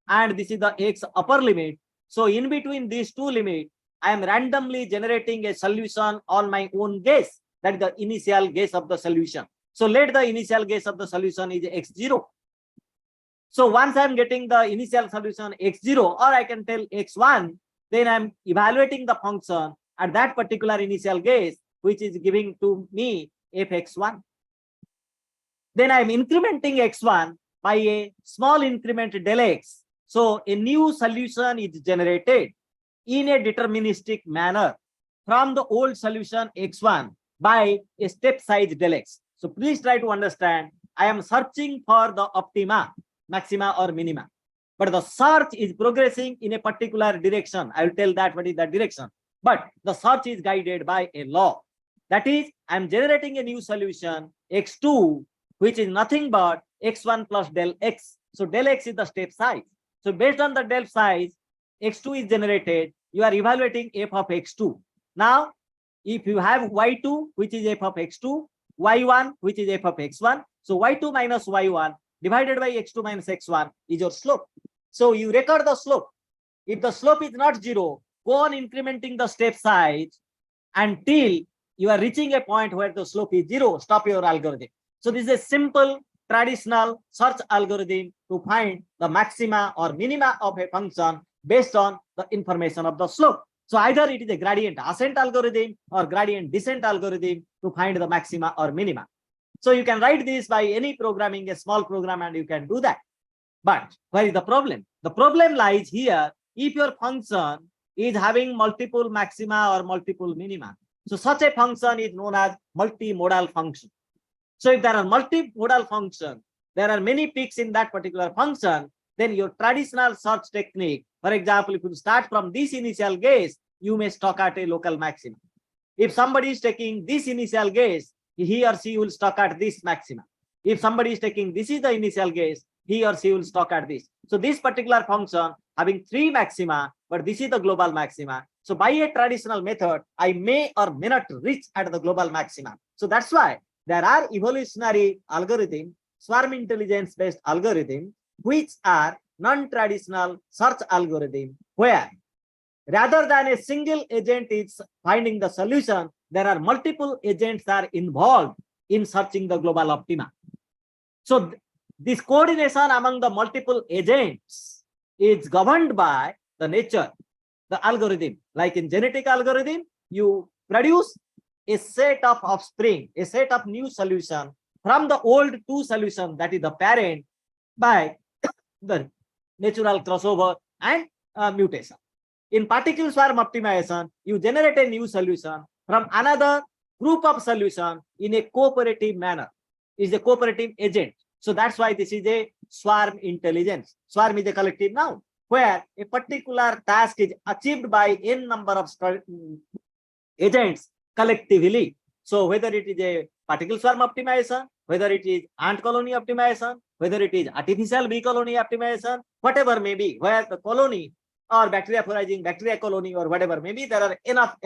and this is the x upper limit, so in between these two limits, I am randomly generating a solution on my own guess. That is the initial guess of the solution. So let the initial guess of the solution is x0. So once I am getting the initial solution x0, or I can tell x1, then I am evaluating the function at that particular initial guess, which is giving to me fx1. Then I am incrementing x1 by a small increment del x. So a new solution is generated in a deterministic manner from the old solution x1 by a step size del x. So please try to understand, I am searching for the optima, maxima or minima, but the search is progressing in a particular direction. I will tell that what is that direction, but the search is guided by a law. That is, I am generating a new solution x2, which is nothing but x1 plus del x. So del x is the step size. So based on the del size, x2 is generated. You are evaluating f of x2. Now, if you have y2, which is f of x2, y1, which is f of x1. So y2 minus y1 divided by x2 minus x1 is your slope. So you record the slope. If the slope is not 0, go on incrementing the step size until you are reaching a point where the slope is 0. Stop your algorithm. So this is a simple traditional search algorithm to find the maxima or minima of a function based on the information of the slope. So either it is a gradient ascent algorithm or gradient descent algorithm to find the maxima or minima. So you can write this by any programming, a small program, and you can do that. But where is the problem? The problem lies here if your function is having multiple maxima or multiple minima. So such a function is known as multimodal function. So if there are multimodal functions, there are many peaks in that particular function, then your traditional search technique, for example, if you start from this initial guess, you may stop at a local maximum. If somebody is taking this initial guess, he or she will stop at this maximum. If somebody is taking this is the initial guess, he or she will stop at this. So this particular function having 3 maxima, but this is the global maxima. So by a traditional method, I may or may not reach at the global maxima. So that's why there are evolutionary algorithms, swarm intelligence based algorithms, which are non-traditional search algorithms, where rather than a single agent is finding the solution, there are multiple agents are involved in searching the global optima. So this coordination among the multiple agents is governed by the nature, the algorithm. Like in genetic algorithm, you produce a set of offspring, a set of new solution from the old 2 solution, that is the parent, by the natural crossover and mutation. In particle swarm optimization, you generate a new solution from another group of solution in a cooperative manner. Is a cooperative agent. So that's why this is a swarm intelligence. Swarm is a collective noun where a particular task is achieved by n number of agents collectively. So whether it is a particle swarm optimization, whether it is ant colony optimization, whether it is artificial bee colony optimization, whatever may be, where the colony or bacteria foraging, bacteria colony or whatever, maybe there are enough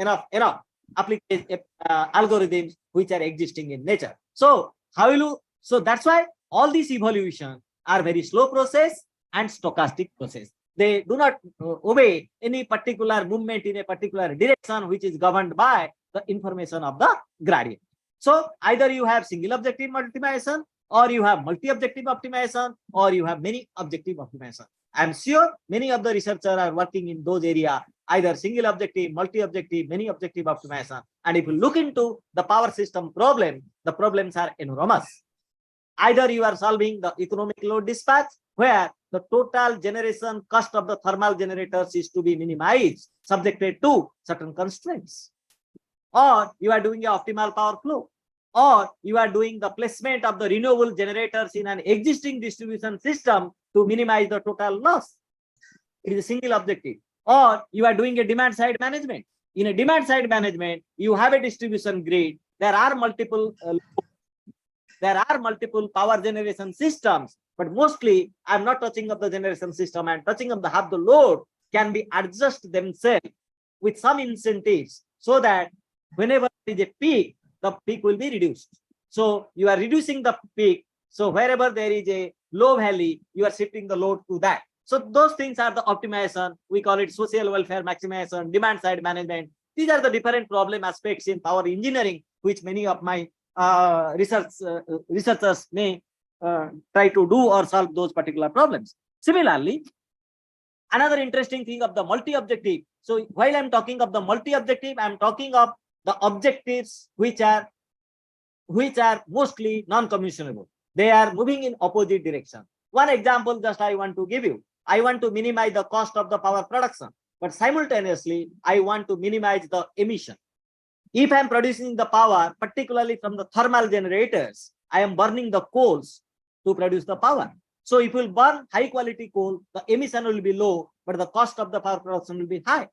algorithms which are existing in nature. So how will you, so that's why all these evolution are very slow process and stochastic process. They do not obey any particular movement in a particular direction which is governed by the information of the gradient. So either you have single objective optimization, or you have multi-objective optimization, or you have many objective optimization. I'm sure many of the researchers are working in those areas, either single objective, multi-objective, many objective optimization. And if you look into the power system problem, the problems are enormous. Either you are solving the economic load dispatch, where the total generation cost of the thermal generators is to be minimized, subjected to certain constraints. Or you are doing an optimal power flow, or you are doing the placement of the renewable generators in an existing distribution system to minimize the total loss. It is a single objective. Or you are doing a demand side management. In a demand side management, you have a distribution grid. There are multiple power generation systems, but mostly I'm not touching up the generation system. I'm touching up the half the load can be adjust themselves with some incentives, so that whenever there is a peak, the peak will be reduced. So you are reducing the peak. So wherever there is a low valley, you are shifting the load to that. So those things are the optimization. We call it social welfare maximization, demand side management. These are the different problem aspects in power engineering, which many of my researchers may try to do or solve those particular problems. Similarly, another interesting thing of the multi-objective. So while I'm talking of the multi-objective, I'm talking of the objectives which are mostly non-commissionable. They are moving in opposite direction. One example just I want to give you. I want to minimize the cost of the power production, but simultaneously I want to minimize the emission. If I'm producing the power, particularly from the thermal generators, I am burning the coals to produce the power. So if you burn high quality coal, the emission will be low, but the cost of the power production will be high.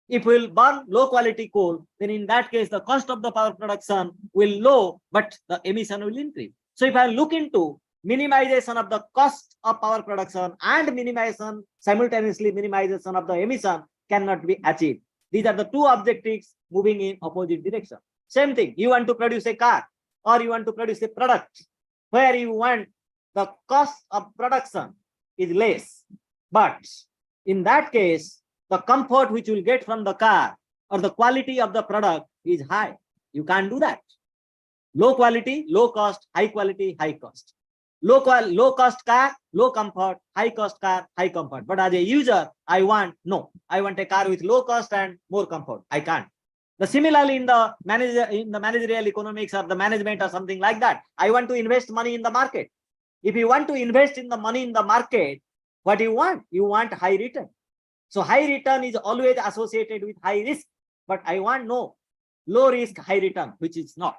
If we will burn low quality coal, then in that case, the cost of the power production will low, but the emission will increase. So if I look into minimization of the cost of power production and simultaneously minimization of the emission cannot be achieved. These are the two objectives moving in opposite direction. Same thing, you want to produce a car or you want to produce a product where you want the cost of production is less, but in that case, the comfort which you will get from the car or the quality of the product is high. You can't do that. Low quality, low cost, high quality, high cost. Low cost car, low comfort, high cost car, high comfort. But as a user, I want a car with low cost and more comfort. I can't. Similarly, in the managerial economics or the management or something like that, I want to invest money in the market. If you want to invest in the money in the market, what you want? You want high return. So high return is always associated with high risk, but I want low risk, high return, which is not.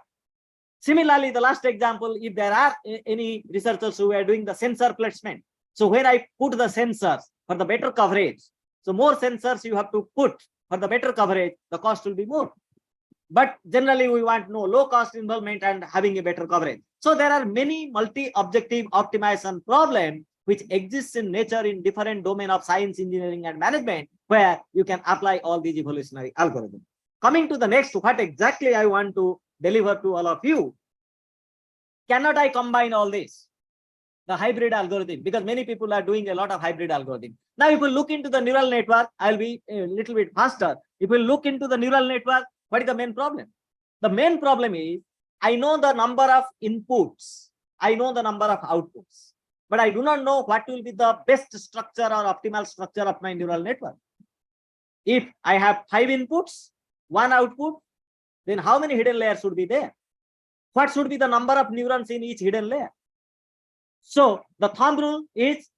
Similarly, the last example, if there are any researchers who are doing the sensor placement. So when I put the sensors for the better coverage, so more sensors you have to put for the better coverage, the cost will be more. But generally we want low cost involvement and having a better coverage. So there are many multi-objective optimization problems which exists in nature in different domain of science, engineering, and management, where you can apply all these evolutionary algorithms. Coming to the next, what exactly I want to deliver to all of you. Cannot I combine all this? The hybrid algorithm, because many people are doing a lot of hybrid algorithm. Now, if we look into the neural network, I'll be a little bit faster. If we look into the neural network, what is the main problem? The main problem is, I know the number of inputs, I know the number of outputs, but I do not know what will be the best structure or optimal structure of my neural network. If I have 5 inputs, 1 output, then how many hidden layers should be there? What should be the number of neurons in each hidden layer? So the thumb rule is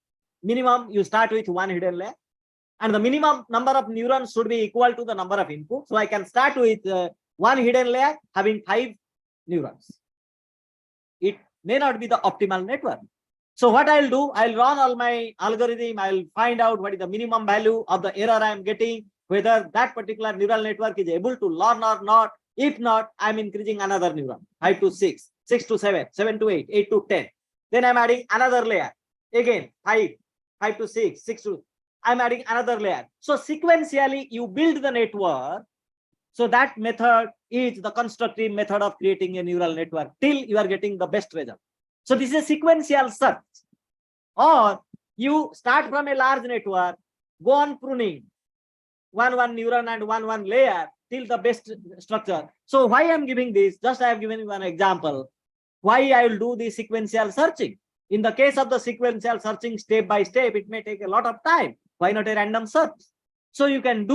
minimum you start with one hidden layer, and the minimum number of neurons should be equal to the number of inputs. So I can start with one hidden layer having 5 neurons. It may not be the optimal network. So what I'll do, I'll run all my algorithm, I'll find out what is the minimum value of the error I'm getting, whether that particular neural network is able to learn or not. If not, I'm increasing another neuron, 5 to 6, 6 to 7, 7 to 8, 8 to 10. Then I'm adding another layer. Again, 5, 5 to 6, 6 to, I'm adding another layer. So sequentially, you build the network. So that method is the constructive method of creating a neural network till you are getting the best result. So this is a sequential search. Or you start from a large network, go on pruning one neuron and one layer till the best structure. So why I'm giving this? Just I have given you an example. Why I will do the sequential searching. In the case of the sequential searching step by step, it may take a lot of time. Why not a random search? So you can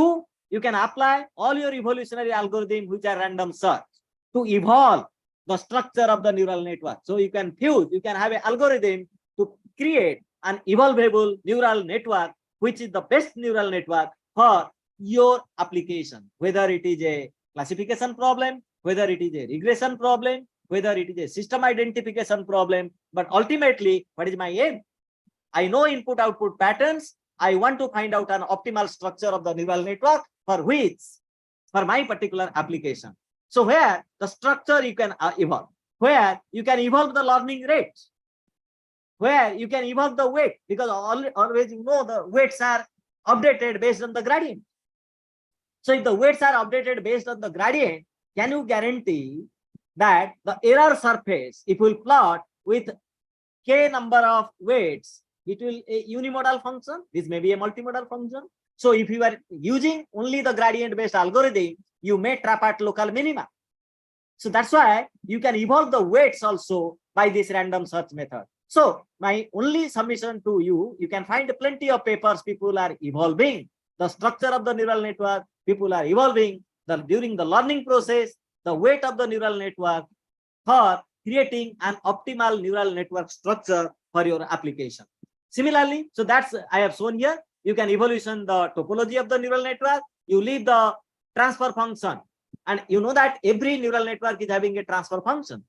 apply all your evolutionary algorithms which are random search to evolve the structure of the neural network. So you can fuse, you can have an algorithm to create an evolvable neural network, which is the best neural network for your application, whether it is a classification problem, whether it is a regression problem, whether it is a system identification problem. But ultimately, what is my aim? I know input output patterns. I want to find out an optimal structure of the neural network for my particular application. So where the structure you can evolve, where you can evolve the learning rate, where you can evolve the weight, because always you know the weights are updated based on the gradient. So if the weights are updated based on the gradient, can you guarantee that the error surface, if we plot with k number of weights, it will a unimodal function? This may be a multimodal function. So if you are using only the gradient based algorithm, you may trap at local minima. So that's why you can evolve the weights also by this random search method. So my only submission to you, you can find plenty of papers. People are evolving the structure of the neural network. People are evolving during the learning process, the weight of the neural network for creating an optimal neural network structure for your application. Similarly, so that's I have shown here. You can evolution the topology of the neural network. You leave the transfer function, and you know that every neural network is having a transfer function.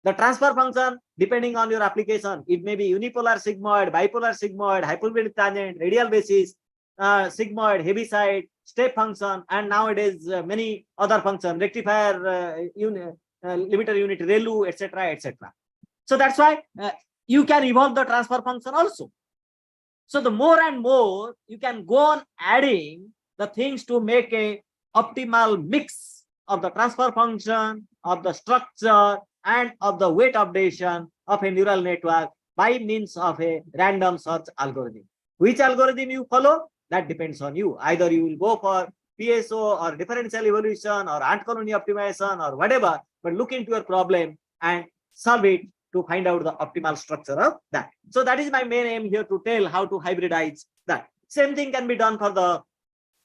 The transfer function, depending on your application, it may be unipolar sigmoid, bipolar sigmoid, hyperbolic tangent, radial basis, sigmoid, heaviside, step function, and nowadays many other functions, rectifier, limiter unit, ReLU, etc., etc. So that's why you can evolve the transfer function also. So the more and more you can go on adding the things to make a optimal mix of the transfer function, of the structure, and of the weight updation of a neural network by means of a random search algorithm. Which algorithm you follow, that depends on you. Either you will go for PSO or differential evolution or ant colony optimization or whatever, but look into your problem and solve it to find out the optimal structure of that. So that is my main aim here, to tell how to hybridize that. Same thing can be done for the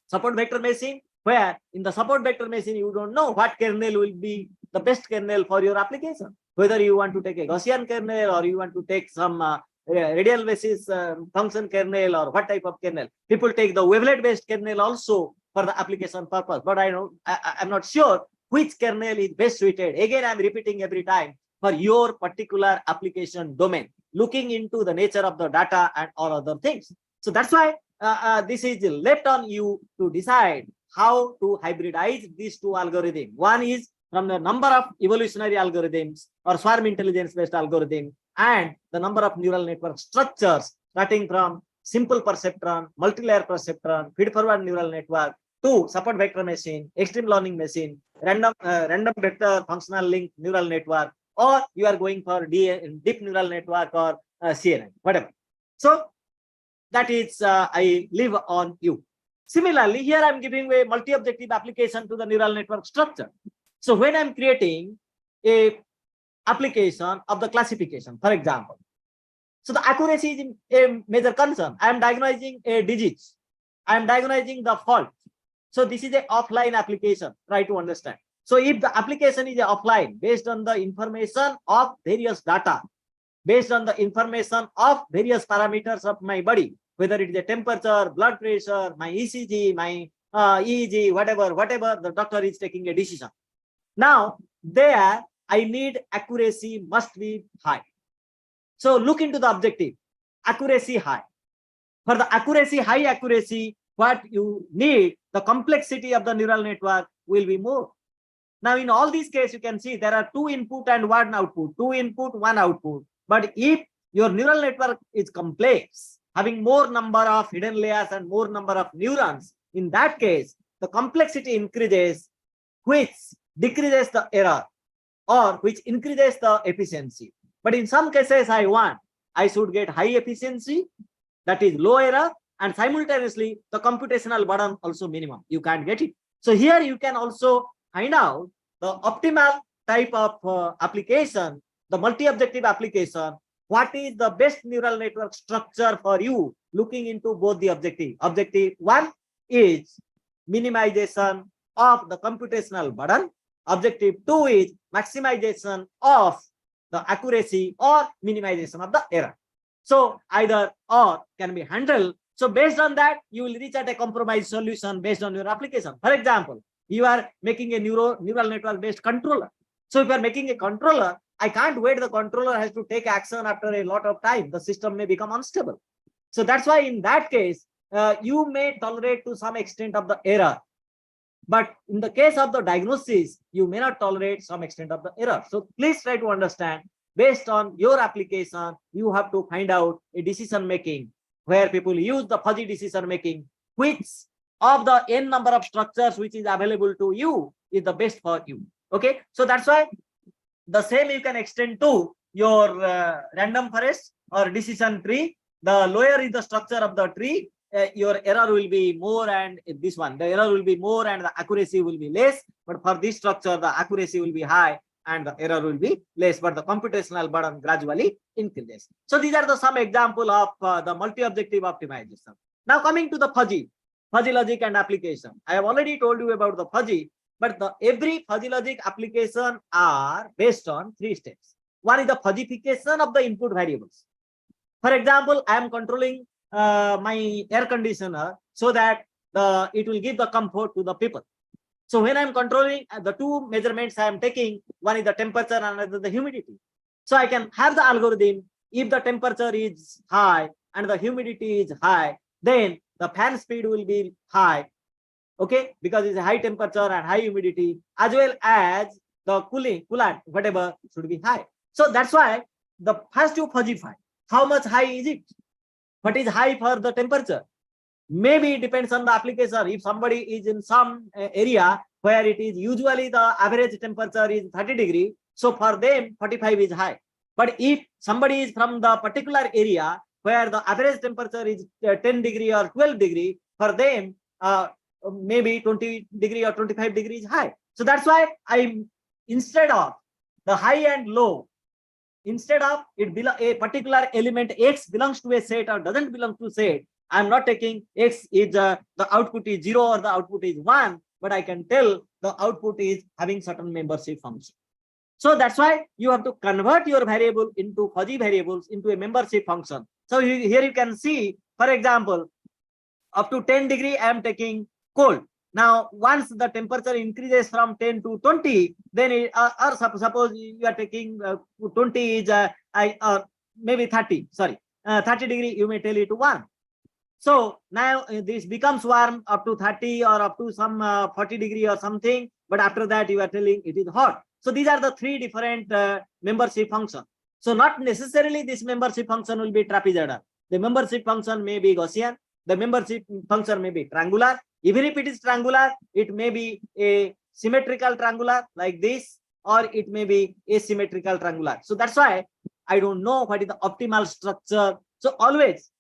support vector machine, where in the support vector machine, you don't know what kernel will be the best kernel for your application. Whether you want to take a Gaussian kernel or you want to take some radial basis function kernel or what type of kernel. People take the wavelet based kernel also for the application purpose, but I'm not sure which kernel is best suited. Again, I'm repeating every time, for your particular application domain, looking into the nature of the data and all other things. So that's why this is left on you to decide how to hybridize these two algorithms. One is from the number of evolutionary algorithms or swarm intelligence based algorithm, and the number of neural network structures, starting from simple perceptron, multi-layer perceptron, feed-forward neural network, to support vector machine, extreme learning machine, random vector functional link neural network, or you are going for deep neural network or CNN, whatever. So that is I leave on you. Similarly, here I'm giving a multi-objective application to the neural network structure. So when I'm creating a application of the classification, for example, so the accuracy is a major concern. I am diagnosing a disease. I am diagnosing the fault. So this is an offline application. Try to understand. So if the application is offline based on the information of various data, based on the information of various parameters of my body, whether it is a temperature, blood pressure, my ECG, my EEG, whatever, the doctor is taking a decision. Now, there I need accuracy must be high. So look into the objective, accuracy high. For the accuracy, high accuracy, what you need, the complexity of the neural network will be more. Now, in all these cases, you can see there are 2 input and 1 output, 2 input, 1 output. But if your neural network is complex, having more number of hidden layers and more number of neurons, in that case, the complexity increases, which decreases the error or which increases the efficiency. But in some cases, I should get high efficiency, that is low error, and simultaneously the computational burden also minimum. You can't get it. So here you can also find out the optimal type of application, the multi-objective application. What is the best neural network structure for you, looking into both the objective. Objective 1 is minimization of the computational burden. Objective 2 is maximization of the accuracy or minimization of the error. So either or can be handled. So based on that, you will reach at a compromise solution based on your application. For example, you are making a neural network based controller. So if you are making a controller, I can't wait. The controller has to take action after a lot of time. The system may become unstable. So that's why in that case, you may tolerate to some extent of the error. But in the case of the diagnosis, you may not tolerate some extent of the error. So please try to understand, based on your application, you have to find out a decision making where people use the fuzzy decision making, which of the n number of structures which is available to you is the best for you. Okay, so that's why the same you can extend to your random forest or decision tree. The lower is the structure of the tree, your error will be more, and this one, the error will be more and the accuracy will be less. But for this structure, the accuracy will be high and the error will be less, but the computational burden gradually increases. So these are the some example of the multi-objective optimization. Now coming to the fuzzy logic and application. I have already told you about the fuzzy, but every fuzzy logic application are based on 3 steps. One is the fuzzification of the input variables. For example, I am controlling my air conditioner so that it will give the comfort to the people. So when I'm controlling the 2 measurements I am taking, one is the temperature and another the humidity. So I can have the algorithm, if the temperature is high and the humidity is high, then the fan speed will be high, okay, because it's a high temperature and high humidity, as well as the coolant, whatever, should be high. So that's why the first you fuzzify. How much high is it? What is high for the temperature? Maybe it depends on the application. If somebody is in some area where it is usually the average temperature is 30 degrees, so for them 45 is high. But if somebody is from the particular area where the average temperature is 10 degree or 12 degree, for them maybe 20 degree or 25 degrees high. So that's why instead of the high and low, instead of a particular element X belongs to a set or doesn't belong to set, I'm not taking X is the output is 0 or the output is 1, but I can tell the output is having certain membership function. So that's why you have to convert your variable into fuzzy variables into a membership function. So here you can see, for example, up to 10 degree, I am taking cold. Now, once the temperature increases from 10 to 20, then or suppose you are taking 20 is maybe 30, sorry, 30 degree, you may tell it 1. So now this becomes warm up to 30 or up to some 40 degree or something, but after that you are telling it is hot. So these are the 3 different membership functions. So not necessarily this membership function will be trapezoidal. The membership function may be Gaussian. The membership function may be triangular. Even if it is triangular, it may be a symmetrical triangular like this, or it may be asymmetrical triangular. So that's why I don't know what is the optimal structure. So always,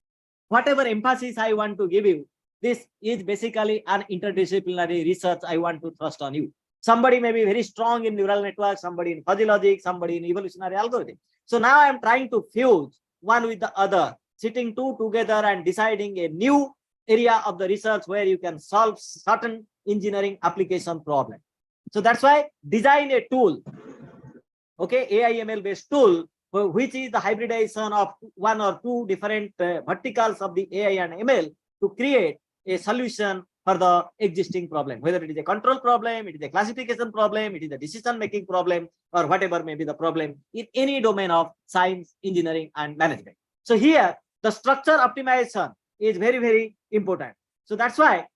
whatever emphasis I want to give you, this is basically an interdisciplinary research I want to thrust on you. Somebody may be very strong in neural networks, somebody in fuzzy logic, somebody in evolutionary algorithm. So now I am trying to fuse one with the other, sitting 2 together and deciding a new area of the research where you can solve certain engineering application problem. So that's why design a tool, okay, AI/ML based tool, which is the hybridization of one or two different verticals of the AI and ML to create a solution for the existing problem, whether it is a control problem, it is a classification problem, it is a decision-making problem, or whatever may be the problem in any domain of science, engineering, and management. So here, the structure optimization is very, very important. So that's why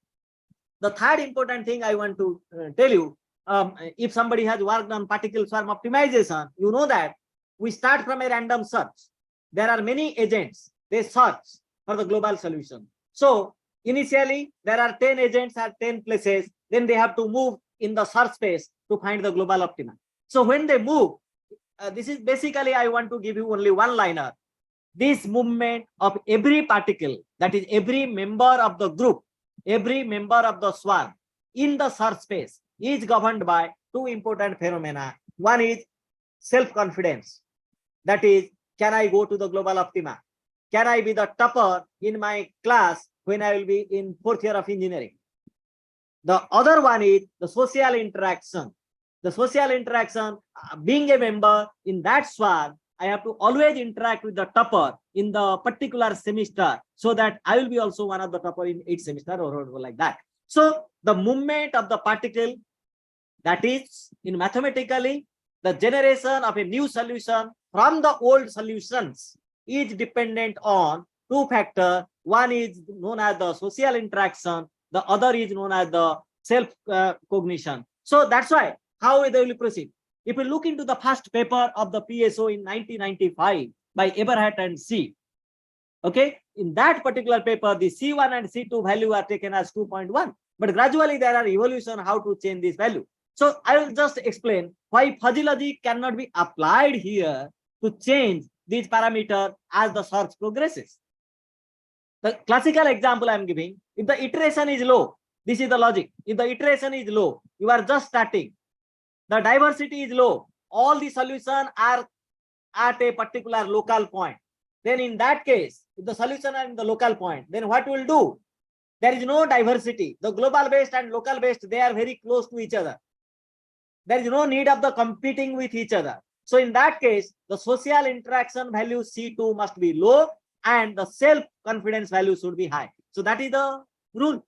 the third important thing I want to tell you, if somebody has worked on particle swarm optimization, you know that we start from a random search. There are many agents, they search for the global solution. So initially, there are 10 agents at 10 places, then they have to move in the search space to find the global optima. So when they move, this is basically, I want to give you only one liner. This movement of every particle, that is every member of the group, every member of the swarm in the search space is governed by two important phenomena. One is self-confidence. That is, can I go to the global optima? Can I be the topper in my class when I will be in 4th year of engineering? The other one is the social interaction. The social interaction, being a member in that swarm, I have to always interact with the topper in the particular semester so that I will be also one of the topper in each semester or like that. So the movement of the particle, that is in mathematically, the generation of a new solution from the old solutions is dependent on two factors. One is known as the social interaction, the other is known as the self-cognition. So that's why how they will proceed. If you look into the first paper of the PSO in 1995 by Eberhardt and C, okay, in that particular paper, the C1 and C2 value are taken as 2.1, but gradually there are evolution how to change this value. So I will just explain why fuzzy logic cannot be applied here to change these parameters as the search progresses. The classical example I am giving, if the iteration is low, this is the logic. If the iteration is low, you are just starting. The diversity is low. All the solutions are at a particular local point. Then in that case, if the solution are in the local point, then what will do? There is no diversity. The global based and local based, they are very close to each other. There is no need of the competing with each other. So in that case, the social interaction value C2 must be low and the self-confidence value should be high. So that is the rule.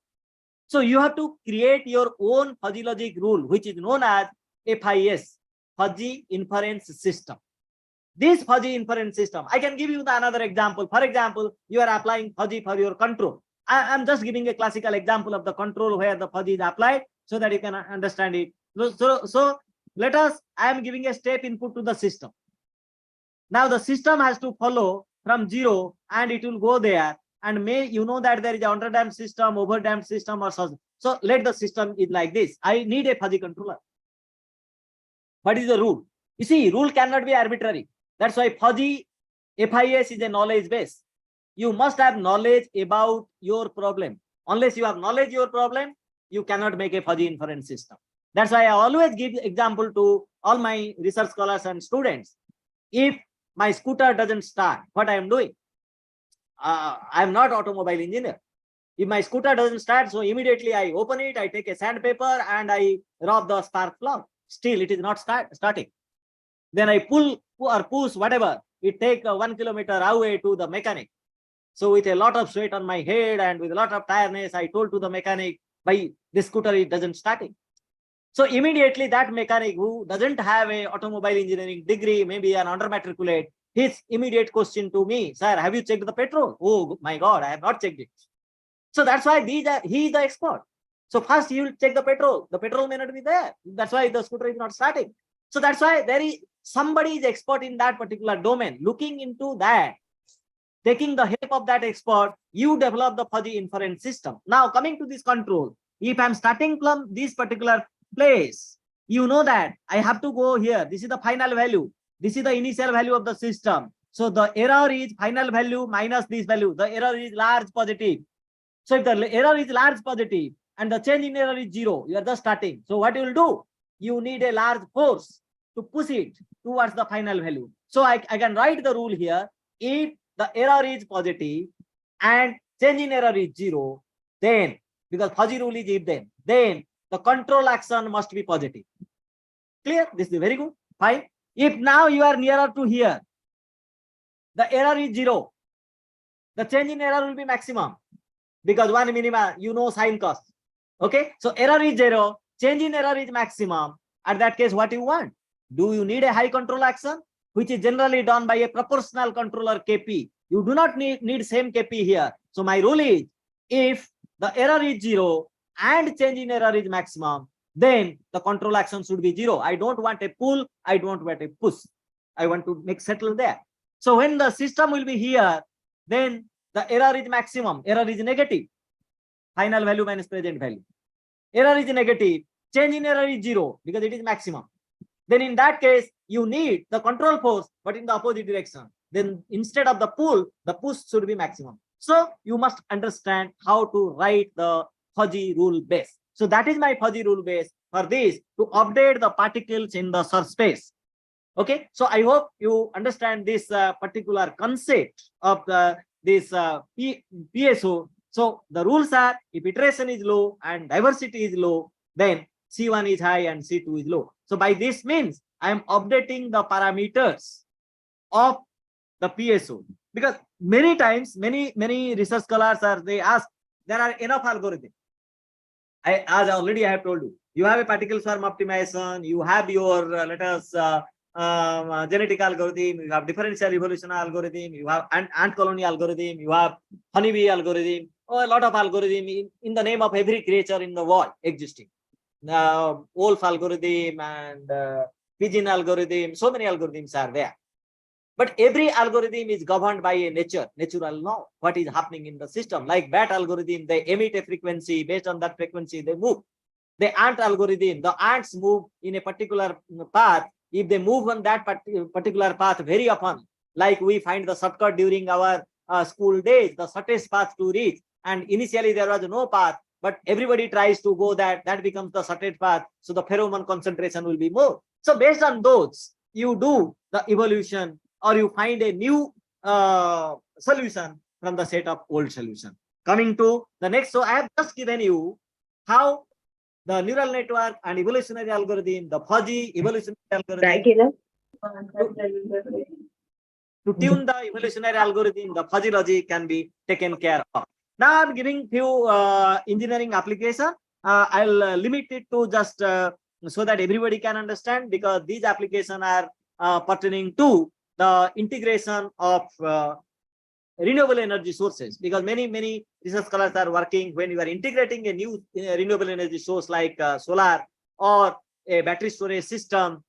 So you have to create your own fuzzy logic rule, which is known as FIS, fuzzy inference system. This fuzzy inference system, I can give you another example. For example, you are applying fuzzy for your control. I am just giving a classical example of the control where the fuzzy is applied so that you can understand it. So let us, I am giving a step input to the system. Now the system has to follow from 0 and it will go there. And you know that there is a underdamped system, overdamped system or so. So let the system is like this. I need a fuzzy controller. What is the rule? You see, rule cannot be arbitrary. That's why fuzzy FIS is a knowledge base. You must have knowledge about your problem. Unless you have knowledge of your problem, you cannot make a fuzzy inference system. That's why I always give example to all my research scholars and students. If my scooter doesn't start, what I am doing? I am not automobile engineer. If my scooter doesn't start, so immediately I open it, I take a sandpaper and I rub the spark plug. Still, it is not starting. Then I pull or push whatever. It takes 1 kilometer away to the mechanic. So with a lot of sweat on my head and with a lot of tiredness, I told to the mechanic, by this scooter, it doesn't starting. So immediately that mechanic who doesn't have a automobile engineering degree, maybe an undermatriculate, his immediate question to me, sir, have you checked the petrol? Oh my God, I have not checked it. So that's why he is the expert. So first he will check the petrol. The petrol may not be there. That's why the scooter is not starting. So that's why there is somebody is expert in that particular domain. Looking into that, taking the help of that expert, you develop the fuzzy inference system. Now coming to this control, if I'm starting from this particular place, you know that I have to go here. This is the final value. This is the initial value of the system. So the error is final value minus this value. The error is large positive. So if the error is large positive and the change in error is 0, you are just starting. So what you will do? You need a large force to push it towards the final value. So I can write the rule here. If the error is positive and change in error is 0, then, because fuzzy rule is if then the control action must be positive. Clear? This is very good. Fine. If now you are nearer to here, the error is 0. The change in error will be maximum because 1 minima, you know, sign cost. Okay, so error is 0, change in error is maximum. At that case, what you want? Do you need a high control action, which is generally done by a proportional controller KP? You do not need same KP here. So my rule is, if the error is 0 and change in error is maximum, then the control action should be 0. I don't want a pull, I don't want a push. I want to make settle there. So when the system will be here, then the error is maximum, error is negative. Final value minus present value. Error is negative, change in error is 0 because it is maximum. Then in that case, you need the control force, but in the opposite direction. Then instead of the pull, the push should be maximum. So you must understand how to write the fuzzy rule base. So that is my fuzzy rule base for this, to update the particles in the surface. Okay, so I hope you understand this particular concept of this PSO. So the rules are, if iteration is low and diversity is low, then C1 is high and C2 is low. So by this means, I am updating the parameters of the PSO, because many times, many research scholars they ask, there are enough algorithms. As already I have told you, you have a particle swarm optimization, you have your let us genetic algorithm, you have differential evolution algorithm, you have ant colony algorithm, you have honeybee algorithm, or a lot of algorithm in the name of every creature in the world existing. Wolf algorithm and pigeon algorithm, so many algorithms are there. But every algorithm is governed by a natural law, what is happening in the system. Like bat algorithm, they emit a frequency, based on that frequency they move. The ant algorithm, the ants move in a particular path. If they move on that particular path very often, like we find the shortcut during our school days, the shortest path to reach, and initially there was no path, but everybody tries to go that becomes the shortest path, so the pheromone concentration will be more. So based on those, you do the evolution, or you find a new solution from the set of old solution. Coming to the next, so I have just given you how the neural network and evolutionary algorithm, the fuzzy evolutionary algorithm, to tune the evolutionary algorithm, the fuzzy logic can be taken care of. Now I'm giving few engineering application. I'll limit it to just so that everybody can understand, because these applications are pertaining to the integration of renewable energy sources, because many research scholars are working when you are integrating a new renewable energy source like solar or a battery storage system,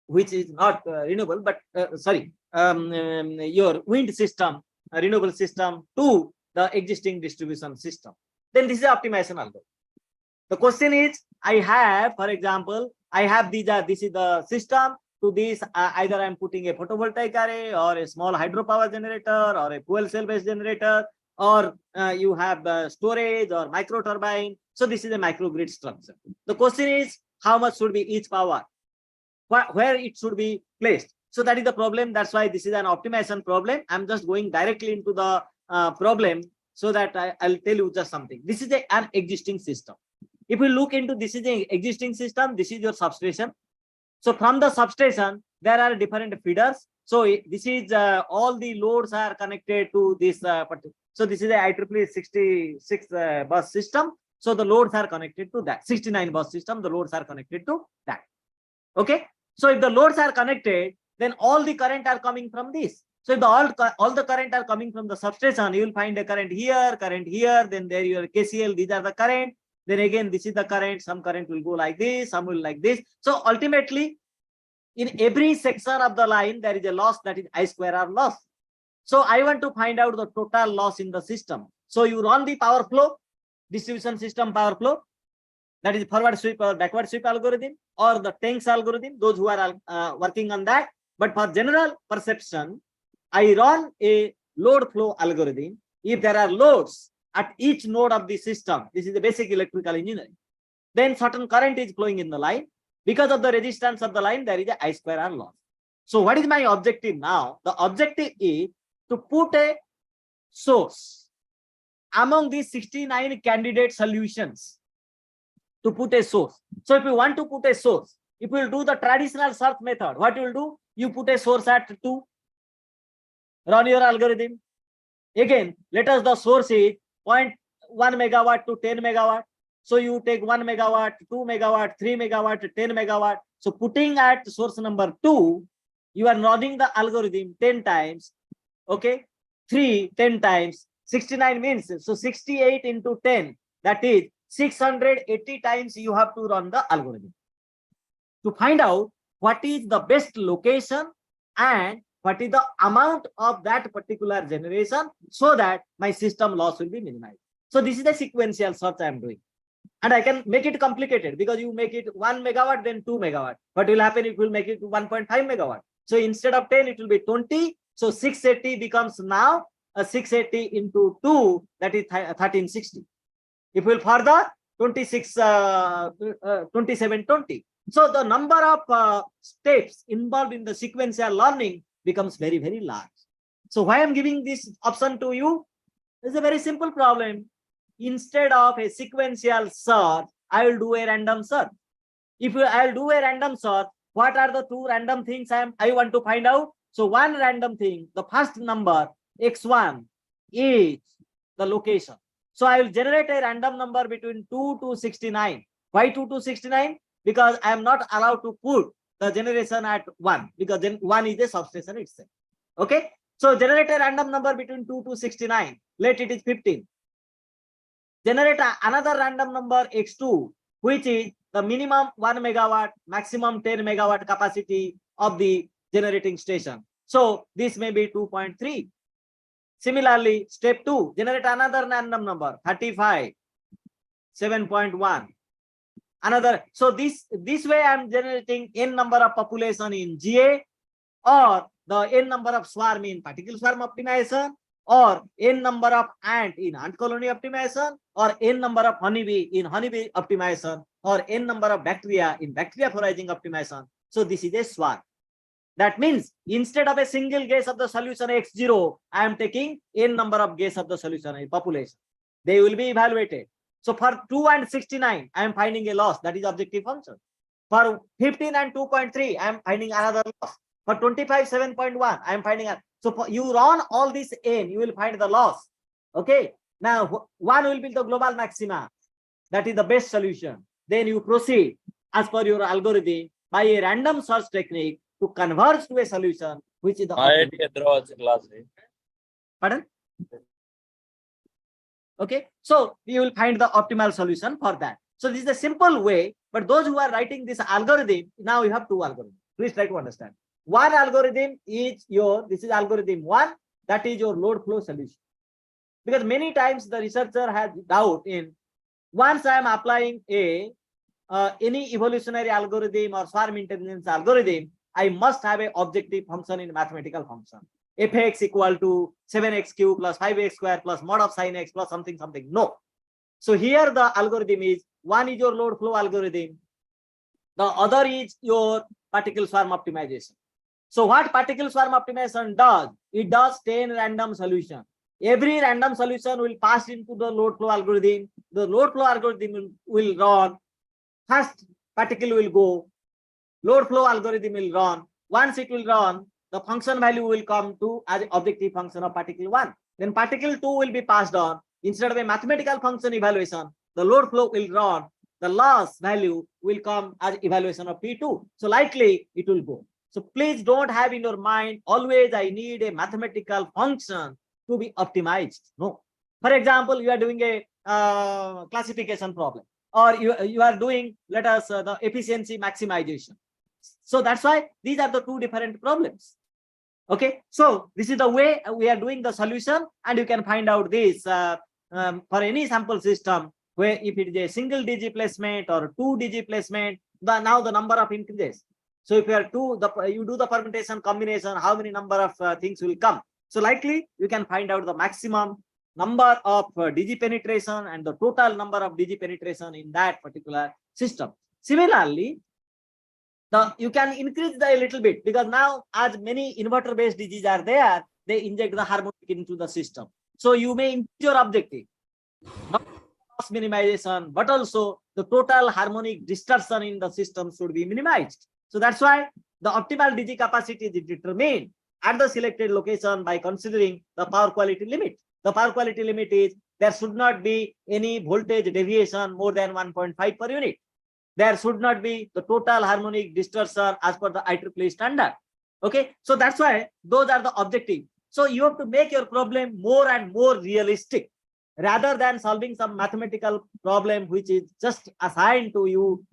which is not renewable, but your wind system, a renewable system, to the existing distribution system. Then this is optimization algorithm. The question is, I have, for example, I have these this is the system. To this, either I'm putting a photovoltaic array, or a small hydropower generator, or a fuel cell based generator, or you have storage or micro turbine. So this is a microgrid structure. The question is, how much should be each power, where it should be placed. So that is the problem. That's why this is an optimization problem. I'm just going directly into the problem, so that I'll tell you just something. This is an existing system. If we look into this is an existing system, this is your substation. So from the substation, there are different feeders. So this is all the loads are connected to this. So this is a IEEE 66 bus system. So the loads are connected to that. 69 bus system, the loads are connected to that. Okay. So if the loads are connected, then all the current are coming from this. So if all the current are coming from the substation, you will find a current here, then there your KCL, these are the current. Then again, this is the current, some current will go like this, some will like this. So ultimately, in every section of the line, there is a loss, that is I square R loss. So I want to find out the total loss in the system. So you run the power flow, distribution system power flow, that is forward sweep or backward sweep algorithm, or the tanks algorithm, those who are working on that. But for general perception, I run a load flow algorithm. If there are loads at each node of the system, this is the basic electrical engineering, then certain current is flowing in the line. Because of the resistance of the line, there is a I square R loss. So what is my objective now? The objective is to put a source among these 69 candidate solutions, to put a source. So if you want to put a source, if you will do the traditional search method, what you will do? You put a source at 2, run your algorithm. Again, let us the source is 0.1 megawatt to 10 megawatt. So you take 1 megawatt, 2 megawatt, 3 megawatt, 10 megawatt. So putting at source number 2, you are running the algorithm 10 times. Okay, 3, 10 times. 69 means, so 68 into 10, that is 680 times you have to run the algorithm to find out what is the best location and what is the amount of that particular generation, so that my system loss will be minimized. So this is the sequential search I am doing. And I can make it complicated because you make it 1 megawatt, then 2 megawatt. What will happen? It will make it 1.5 megawatt. So instead of 10, it will be 20. So 680 becomes now a 680 into 2, that is 1360. It will further 2720. So the number of steps involved in the sequential learning becomes very, very large. So why I'm giving this option to you is a very simple problem. Instead of a sequential search, I will do a random search. If I'll do a random search, what are the 2 random things I want to find out? So one random thing, the first number x1 is the location. So I will generate a random number between 2 to 69. Why 2 to 69? Because I am not allowed to put the generation at 1, because then 1 is a substation itself. Okay. So generate a random number between 2 to 69. Let it is 15. Generate another random number x2, which is the minimum 1 megawatt, maximum 10 megawatt capacity of the generating station. So this may be 2.3. Similarly, step 2, generate another random number 35, 7.1. Another. So this way I am generating n number of population in GA, or the n number of swarm in particle swarm optimization, or n number of ant in ant colony optimization, or n number of honeybee in honeybee optimization, or n number of bacteria in bacteria foraging optimization. So this is a swarm. That means instead of a single guess of the solution x0, I am taking n number of guess of the solution in population. They will be evaluated. So for 2 and 69, I am finding a loss, that is objective function. For 15 and 2.3, I am finding another loss. For 25, 7.1, I am finding a. So you run all this n, you will find the loss. Okay. Now 1 will be the global maxima. That is the best solution. Then you proceed as per your algorithm by a random search technique to converge to a solution which is the optimal. Pardon? Okay, so we will find the optimal solution for that. So this is the simple way, but those who are writing this algorithm, now you have 2 algorithms. Please try to understand. One algorithm is this is algorithm 1, that is your load flow solution. Because many times the researcher has doubt in, once I am applying any evolutionary algorithm or swarm intelligence algorithm, I must have an objective function in mathematical function. Fx equal to 7x cube plus 5x square plus mod of sin x plus something. No. So here the algorithm is, one is your load flow algorithm, the other is your particle swarm optimization. So what particle swarm optimization does? It does 10 random solution. Every random solution will pass into the load flow algorithm. The load flow algorithm will run. First particle will go. Load flow algorithm will run. Once it will run, the function value will come to as objective function of particle 1. Then particle 2 will be passed on. Instead of a mathematical function evaluation, the load flow will run. The loss value will come as evaluation of P2. So likely it will go. So please don't have in your mind always I need a mathematical function to be optimized. No. For example, you are doing a classification problem, or you are doing, let us the efficiency maximization. So that's why these are the 2 different problems. Okay, so this is the way we are doing the solution, and you can find out this for any sample system, where if it is a single DG placement or 2 DG placement, now the number of increases. So if you are you do the permutation combination, how many number of things will come? So likely you can find out the maximum number of DG penetration and the total number of DG penetration in that particular system. Similarly, you can increase a little bit, because now as many inverter based DGs are there, they inject the harmonic into the system. So you may increase your objective, not loss minimization, but also the total harmonic distortion in the system should be minimized. So that's why the optimal DG capacity is determined at the selected location by considering the power quality limit. The power quality limit is there should not be any voltage deviation more than 1.5 per unit. There should not be the total harmonic distortion as per the IEEE standard. Okay, so that's why those are the objectives. So you have to make your problem more and more realistic rather than solving some mathematical problem which is just assigned to you.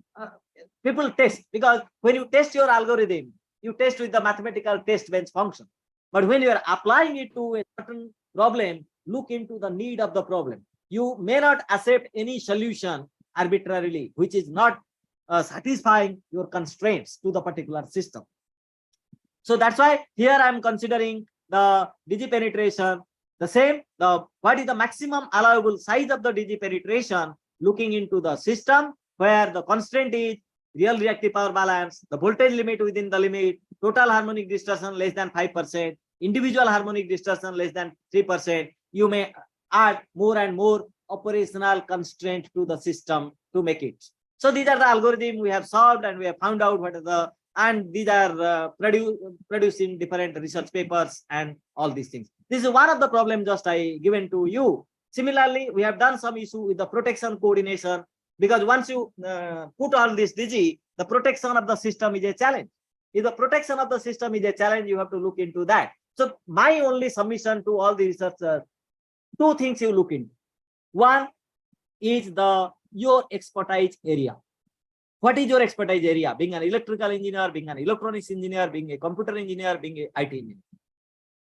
People test, because when you test your algorithm, you test with the mathematical test bench function. But when you are applying it to a certain problem, look into the need of the problem. You may not accept any solution arbitrarily, which is not satisfying your constraints to the particular system. So that's why here I'm considering the DG penetration, the same, what is the maximum allowable size of the DG penetration, looking into the system where the constraint is real reactive power balance, the voltage limit within the limit, total harmonic distortion less than 5%, individual harmonic distortion less than 3%. You may add more and more operational constraint to the system to make it. So these are the algorithms we have solved, and we have found out what are the, and these are producing different research papers and all these things. This is one of the problems just I given to you. Similarly, we have done some issue with the protection coordination, because once you put on this DG, the protection of the system is a challenge. If the protection of the system is a challenge, you have to look into that. So my only submission to all the researchers, two things you look into. One is your expertise area. What is your expertise area? Being an electrical engineer, being an electronics engineer, being a computer engineer, being an IT engineer.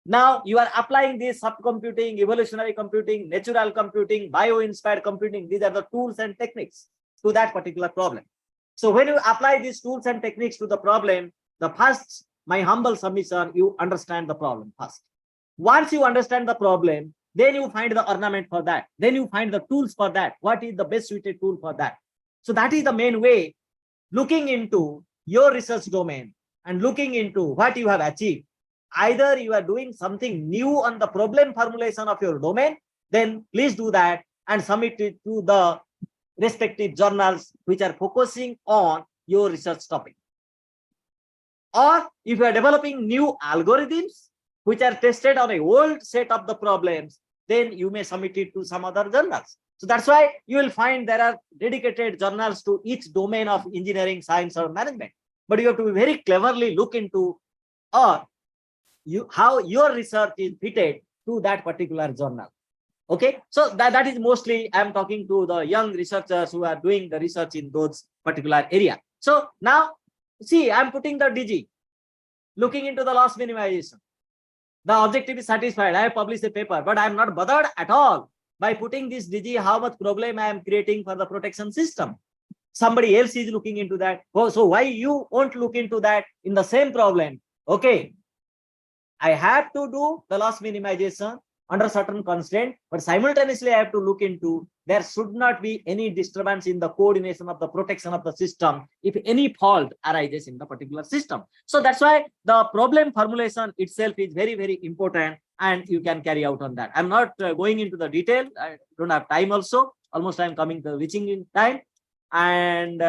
Now you are applying this subcomputing, evolutionary computing, natural computing, bio-inspired computing. These are the tools and techniques to that particular problem. So when you apply these tools and techniques to the problem, the first, my humble submission, you understand the problem first. Once you understand the problem, then you find the ornament for that. Then you find the tools for that. What is the best suited tool for that? So that is the main way, looking into your research domain and looking into what you have achieved. Either you are doing something new on the problem formulation of your domain, then please do that and submit it to the respective journals which are focusing on your research topic. Or if you are developing new algorithms which are tested on a old set of the problems, then you may submit it to some other journals. So that's why you will find there are dedicated journals to each domain of engineering, science, or management. But you have to be very cleverly look into how your research is fitted to that particular journal. Okay, so that is mostly I'm talking to the young researchers who are doing the research in those particular area. So now see, I'm putting the DG, looking into the loss minimization. The objective is satisfied. I have published a paper, but I am not bothered at all by putting this DG how much problem I am creating for the protection system. Somebody else is looking into that. Oh, so why you won't look into that in the same problem? Okay, I have to do the loss minimization under certain constraint, but simultaneously I have to look into there should not be any disturbance in the coordination of the protection of the system if any fault arises in the particular system. So that's why the problem formulation itself is very, very important, and you can carry out on that. I'm not going into the detail. I don't have time also. Almost I'm coming to reaching in time. And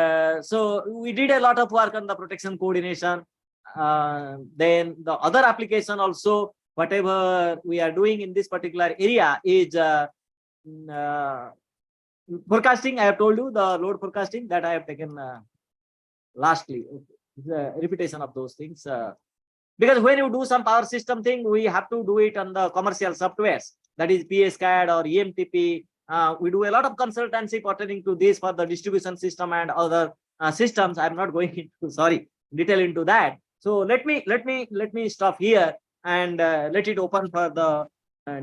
so we did a lot of work on the protection coordination. Then the other application also, whatever we are doing in this particular area is forecasting. I have told you the load forecasting that I have taken lastly. It's a repetition of those things. Because when you do some power system thing, we have to do it on the commercial softwares, that is PSCAD or EMTP. We do a lot of consultancy pertaining to this for the distribution system and other systems. I'm not going into detail into that. So let me stop here and let it open for the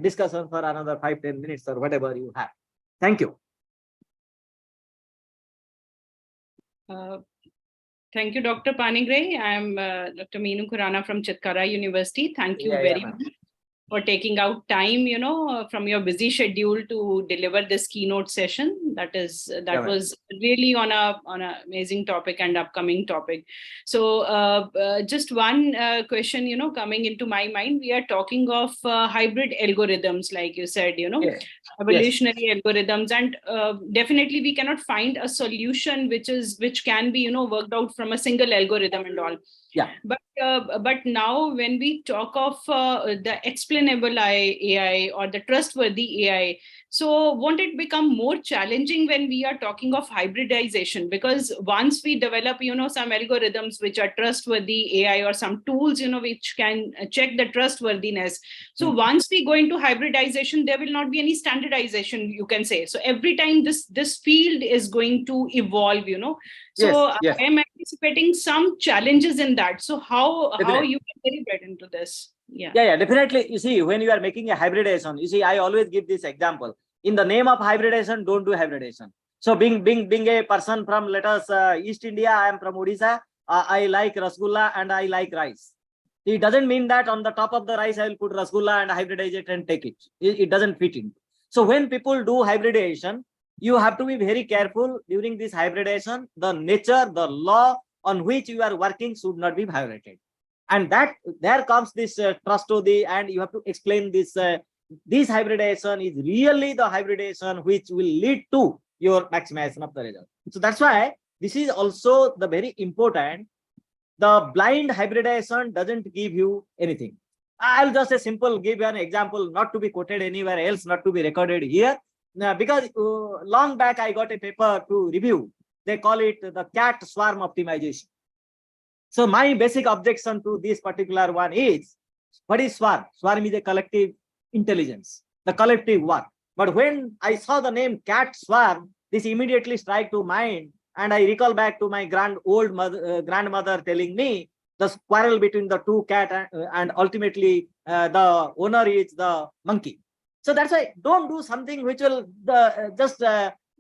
discussion for another 5-10 minutes or whatever you have. Thank you. Thank you, Dr. Panigrai. I am Dr. Meenu Khurana from Chitkara University. Thank you very much for taking out time, from your busy schedule to deliver this keynote session. That was really on a amazing topic and upcoming topic. So just one question, coming into my mind, we are talking of hybrid algorithms, like you said, Yes. evolutionary algorithms, and definitely we cannot find a solution which can be, worked out from a single algorithm and all. Yeah. But now when we talk of the explainable AI or the trustworthy AI, so won't it become more challenging when we are talking of hybridization? Because once we develop, some algorithms which are trustworthy AI, or some tools, which can check the trustworthiness. So once we go into hybridization, there will not be any standardization, you can say. So every time this field is going to evolve, So Yes. I am anticipating some challenges in that. So how Definitely. you can deliberate into this? Yeah, definitely. You see, when you are making a hybridization, you see, I always give this example. In the name of hybridization, don't do hybridization. So being a person from, let us, East India, I am from Odisha, I like rasgulla and I like rice. It doesn't mean that on the top of the rice, I will put rasgulla and hybridize it and take it. It doesn't fit in. So when people do hybridization, you have to be very careful during this hybridization. The nature, the law on which you are working should not be violated. And that there comes this trustworthy, and you have to explain this. This hybridization is really the hybridization which will lead to your maximization of the result. So that's why this is also the very important. The blind hybridization doesn't give you anything. I'll just give you an example, not to be quoted anywhere else, not to be recorded here. Because long back I got a paper to review. They call it the cat swarm optimization. So my basic objection to this particular one is, what is swarm? Swarm is a collective intelligence, the collective work. But when I saw the name cat swarm, this immediately strike to mind, and I recall back to my grandmother telling me the quarrel between the two cat and ultimately the owner is the monkey. So that's why don't do something which will just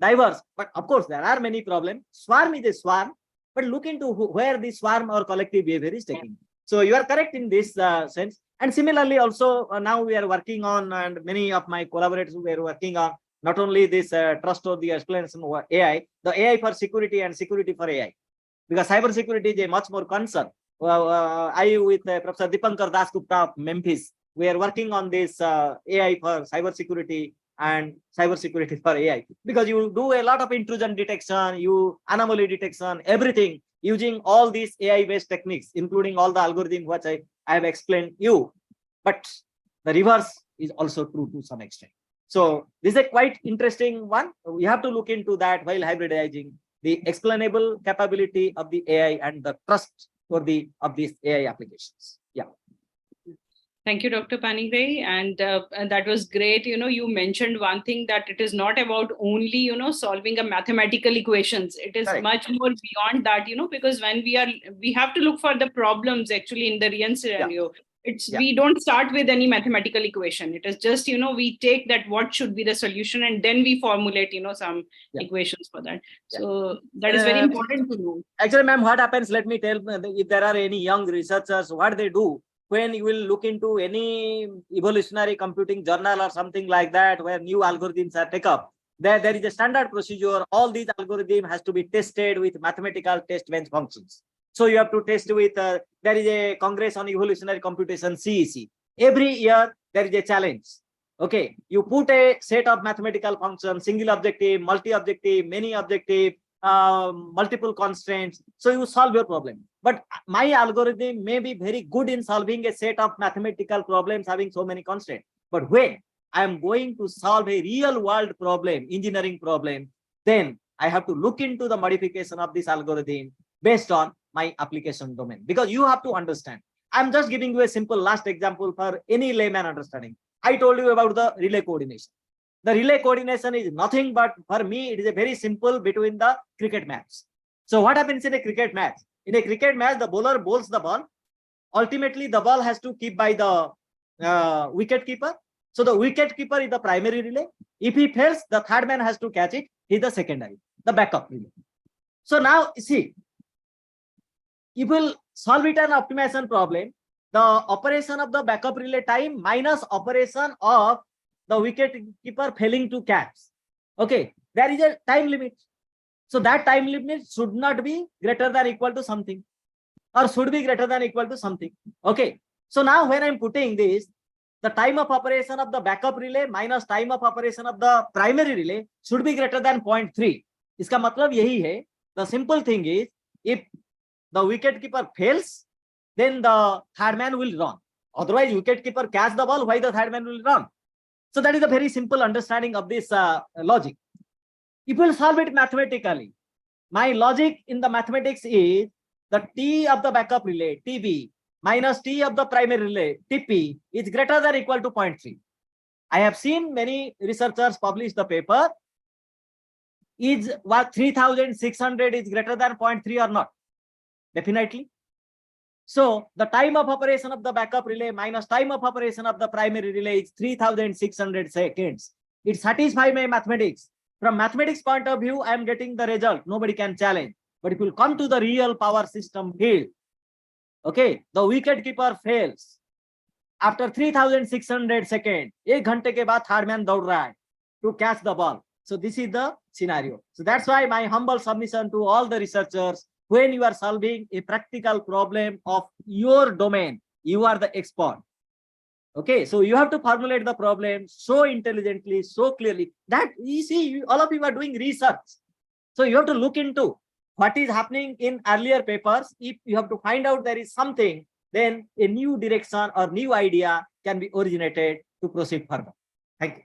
diverse. But of course, there are many problems. Swarm is a swarm. But look into where the swarm or collective behavior is taking. So you are correct in this sense. And similarly, also now we are working on, and many of my collaborators were working on, not only this trust or the explanation of AI, the AI for security and security for AI. Because cyber security is a much more concern. I with Professor Dipankar Dasgupta of Memphis, we are working on this AI for cyber security and cyber security for AI, because you do a lot of intrusion detection, anomaly detection, everything using all these AI based techniques, including all the algorithm which I have explained you. But the reverse is also true to some extent. So this is a quite interesting one. We have to look into that while hybridizing the explainable capability of the AI and the trust of these AI applications. Yeah. Thank you, Dr. Panigrai. And that was great. You mentioned one thing, that it is not about only, solving a mathematical equations. It is much more beyond that, because when we have to look for the problems actually in the real scenario. We don't start with any mathematical equation. It is just, we take that what should be the solution, and then we formulate, some equations for that. So that is very important to know. Actually, ma'am, what happens, let me tell, if there are any young researchers, what they do, when you will look into any evolutionary computing journal or something like that, where new algorithms are taken up, there is a standard procedure. All these algorithms has to be tested with mathematical test bench functions. So you have to test with, there is a Congress on Evolutionary Computation, CEC. Every year, there is a challenge. Okay, you put a set of mathematical functions, single objective, multi-objective, many objective, multiple constraints. So you solve your problem. But my algorithm may be very good in solving a set of mathematical problems having so many constraints. But when I am going to solve a real world problem, engineering problem, then I have to look into the modification of this algorithm based on my application domain. Because you have to understand, I'm just giving you a simple last example for any layman understanding. I told you about the relay coordination. The relay coordination is nothing but, for me, it is a very simple between the cricket match. So what happens in a cricket match? In a cricket match, the bowler bowls the ball. Ultimately, the ball has to keep by the wicket keeper. So the wicket keeper is the primary relay. If he fails, the third man has to catch it. He's the secondary, the backup relay. So now, see, if we'll solve it an optimization problem, the operation of the backup relay time minus operation of the wicket keeper failing to catch. Okay, there is a time limit. So that time limit should not be greater than equal to something, or should be greater than equal to something. Okay. So now when I'm putting this, the time of operation of the backup relay minus time of operation of the primary relay should be greater than 0.3. इसका मतलब यही है. The simple thing is, if the wicket keeper fails, then the third man will run. Otherwise, wicket keeper catch the ball, why the third man will run? So that is a very simple understanding of this logic. If we will solve it mathematically, my logic in the mathematics is the T of the backup relay, TB, minus T of the primary relay, TP, is greater than or equal to 0.3. I have seen many researchers publish the paper. Is what 3600 is greater than 0.3 or not? Definitely. So the time of operation of the backup relay minus time of operation of the primary relay is 3600 seconds. It satisfies my mathematics. From mathematics point of view, I am getting the result. Nobody can challenge. But if you come to the real power system field, okay, the wicket keeper fails. After 3600 seconds, 1 घंटे के बाद third man दौड़ रहा है to catch the ball. So this is the scenario. So that's why my humble submission to all the researchers, when you are solving a practical problem of your domain, you are the expert. Okay, so you have to formulate the problem so intelligently, so clearly that you see, all of you are doing research. So you have to look into what is happening in earlier papers. If you have to find out there is something, then a new direction or new idea can be originated to proceed further. Thank you.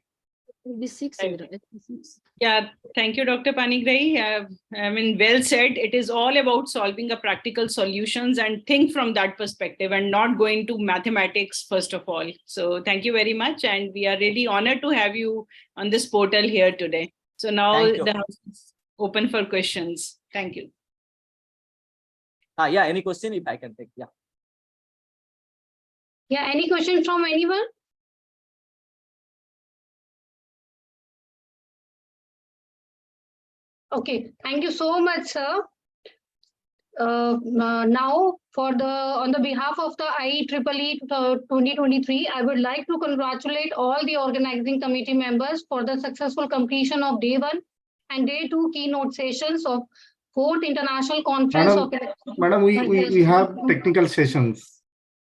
Yeah, thank you, Dr. Panigrahi. I mean, well said. It is all about solving a practical solutions and think from that perspective and not going to mathematics first of all. So thank you very much. And we are really honored to have you on this portal here today. So now the house is open for questions. Thank you. Yeah, any question if I can take? Yeah. Yeah, any question from anyone? Okay, thank you so much, sir. Now, on the behalf of the IEEE 2023, I would like to congratulate all the organizing committee members for the successful completion of day 1 and day 2 keynote sessions of 4th International Conference of Madam, we have technical sessions.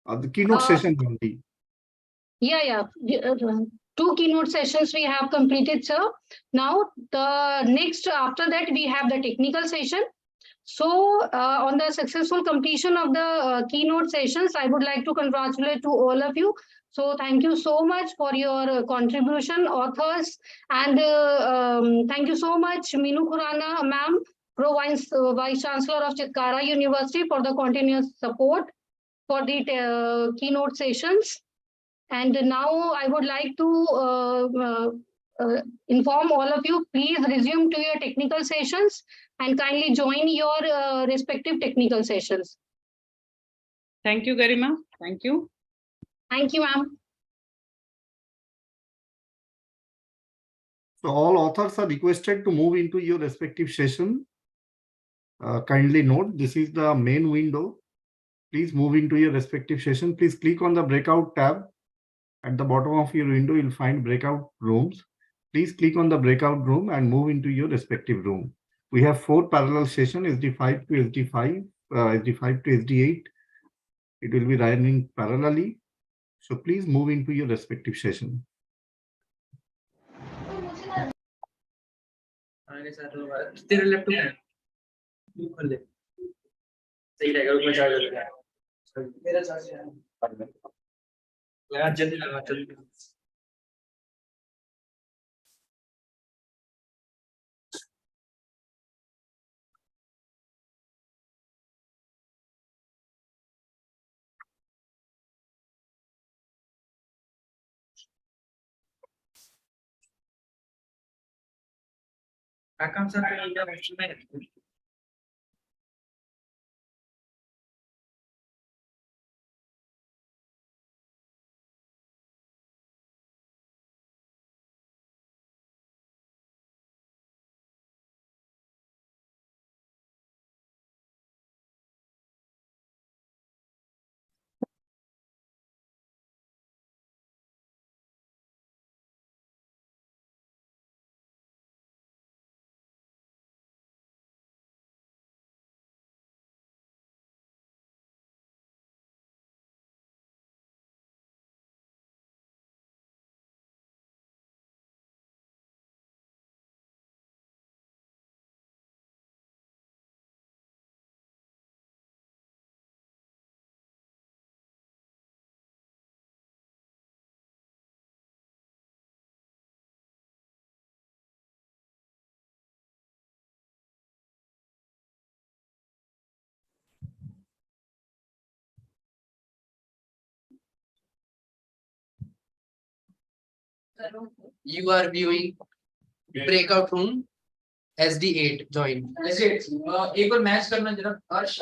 The keynote session only. Yeah. 2 keynote sessions we have completed, sir. Now, the next after that, we have the technical session. So, on the successful completion of the keynote sessions, I would like to congratulate to all of you. So, thank you so much for your contribution, authors, and thank you so much, Meenu Khurana, ma'am, Vice Chancellor of Chitkara University, for the continuous support for the keynote sessions. And now I would like to inform all of you, please resume to your technical sessions and kindly join your respective technical sessions. Thank you, Garima. Thank you. Thank you, ma'am. So all authors are requested to move into your respective session. Kindly note, this is the main window. Please move into your respective session. Please click on the breakout tab. At the bottom of your window, you'll find breakout rooms. Please click on the breakout room and move into your respective room. We have 4 parallel sessions, SD5 to SD5, SD5 to SD8. It will be running parallelly. So please move into your respective session. You are viewing breakout room SD8 join. जैसे एक बार match करना जरा हर्ष.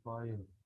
Fire.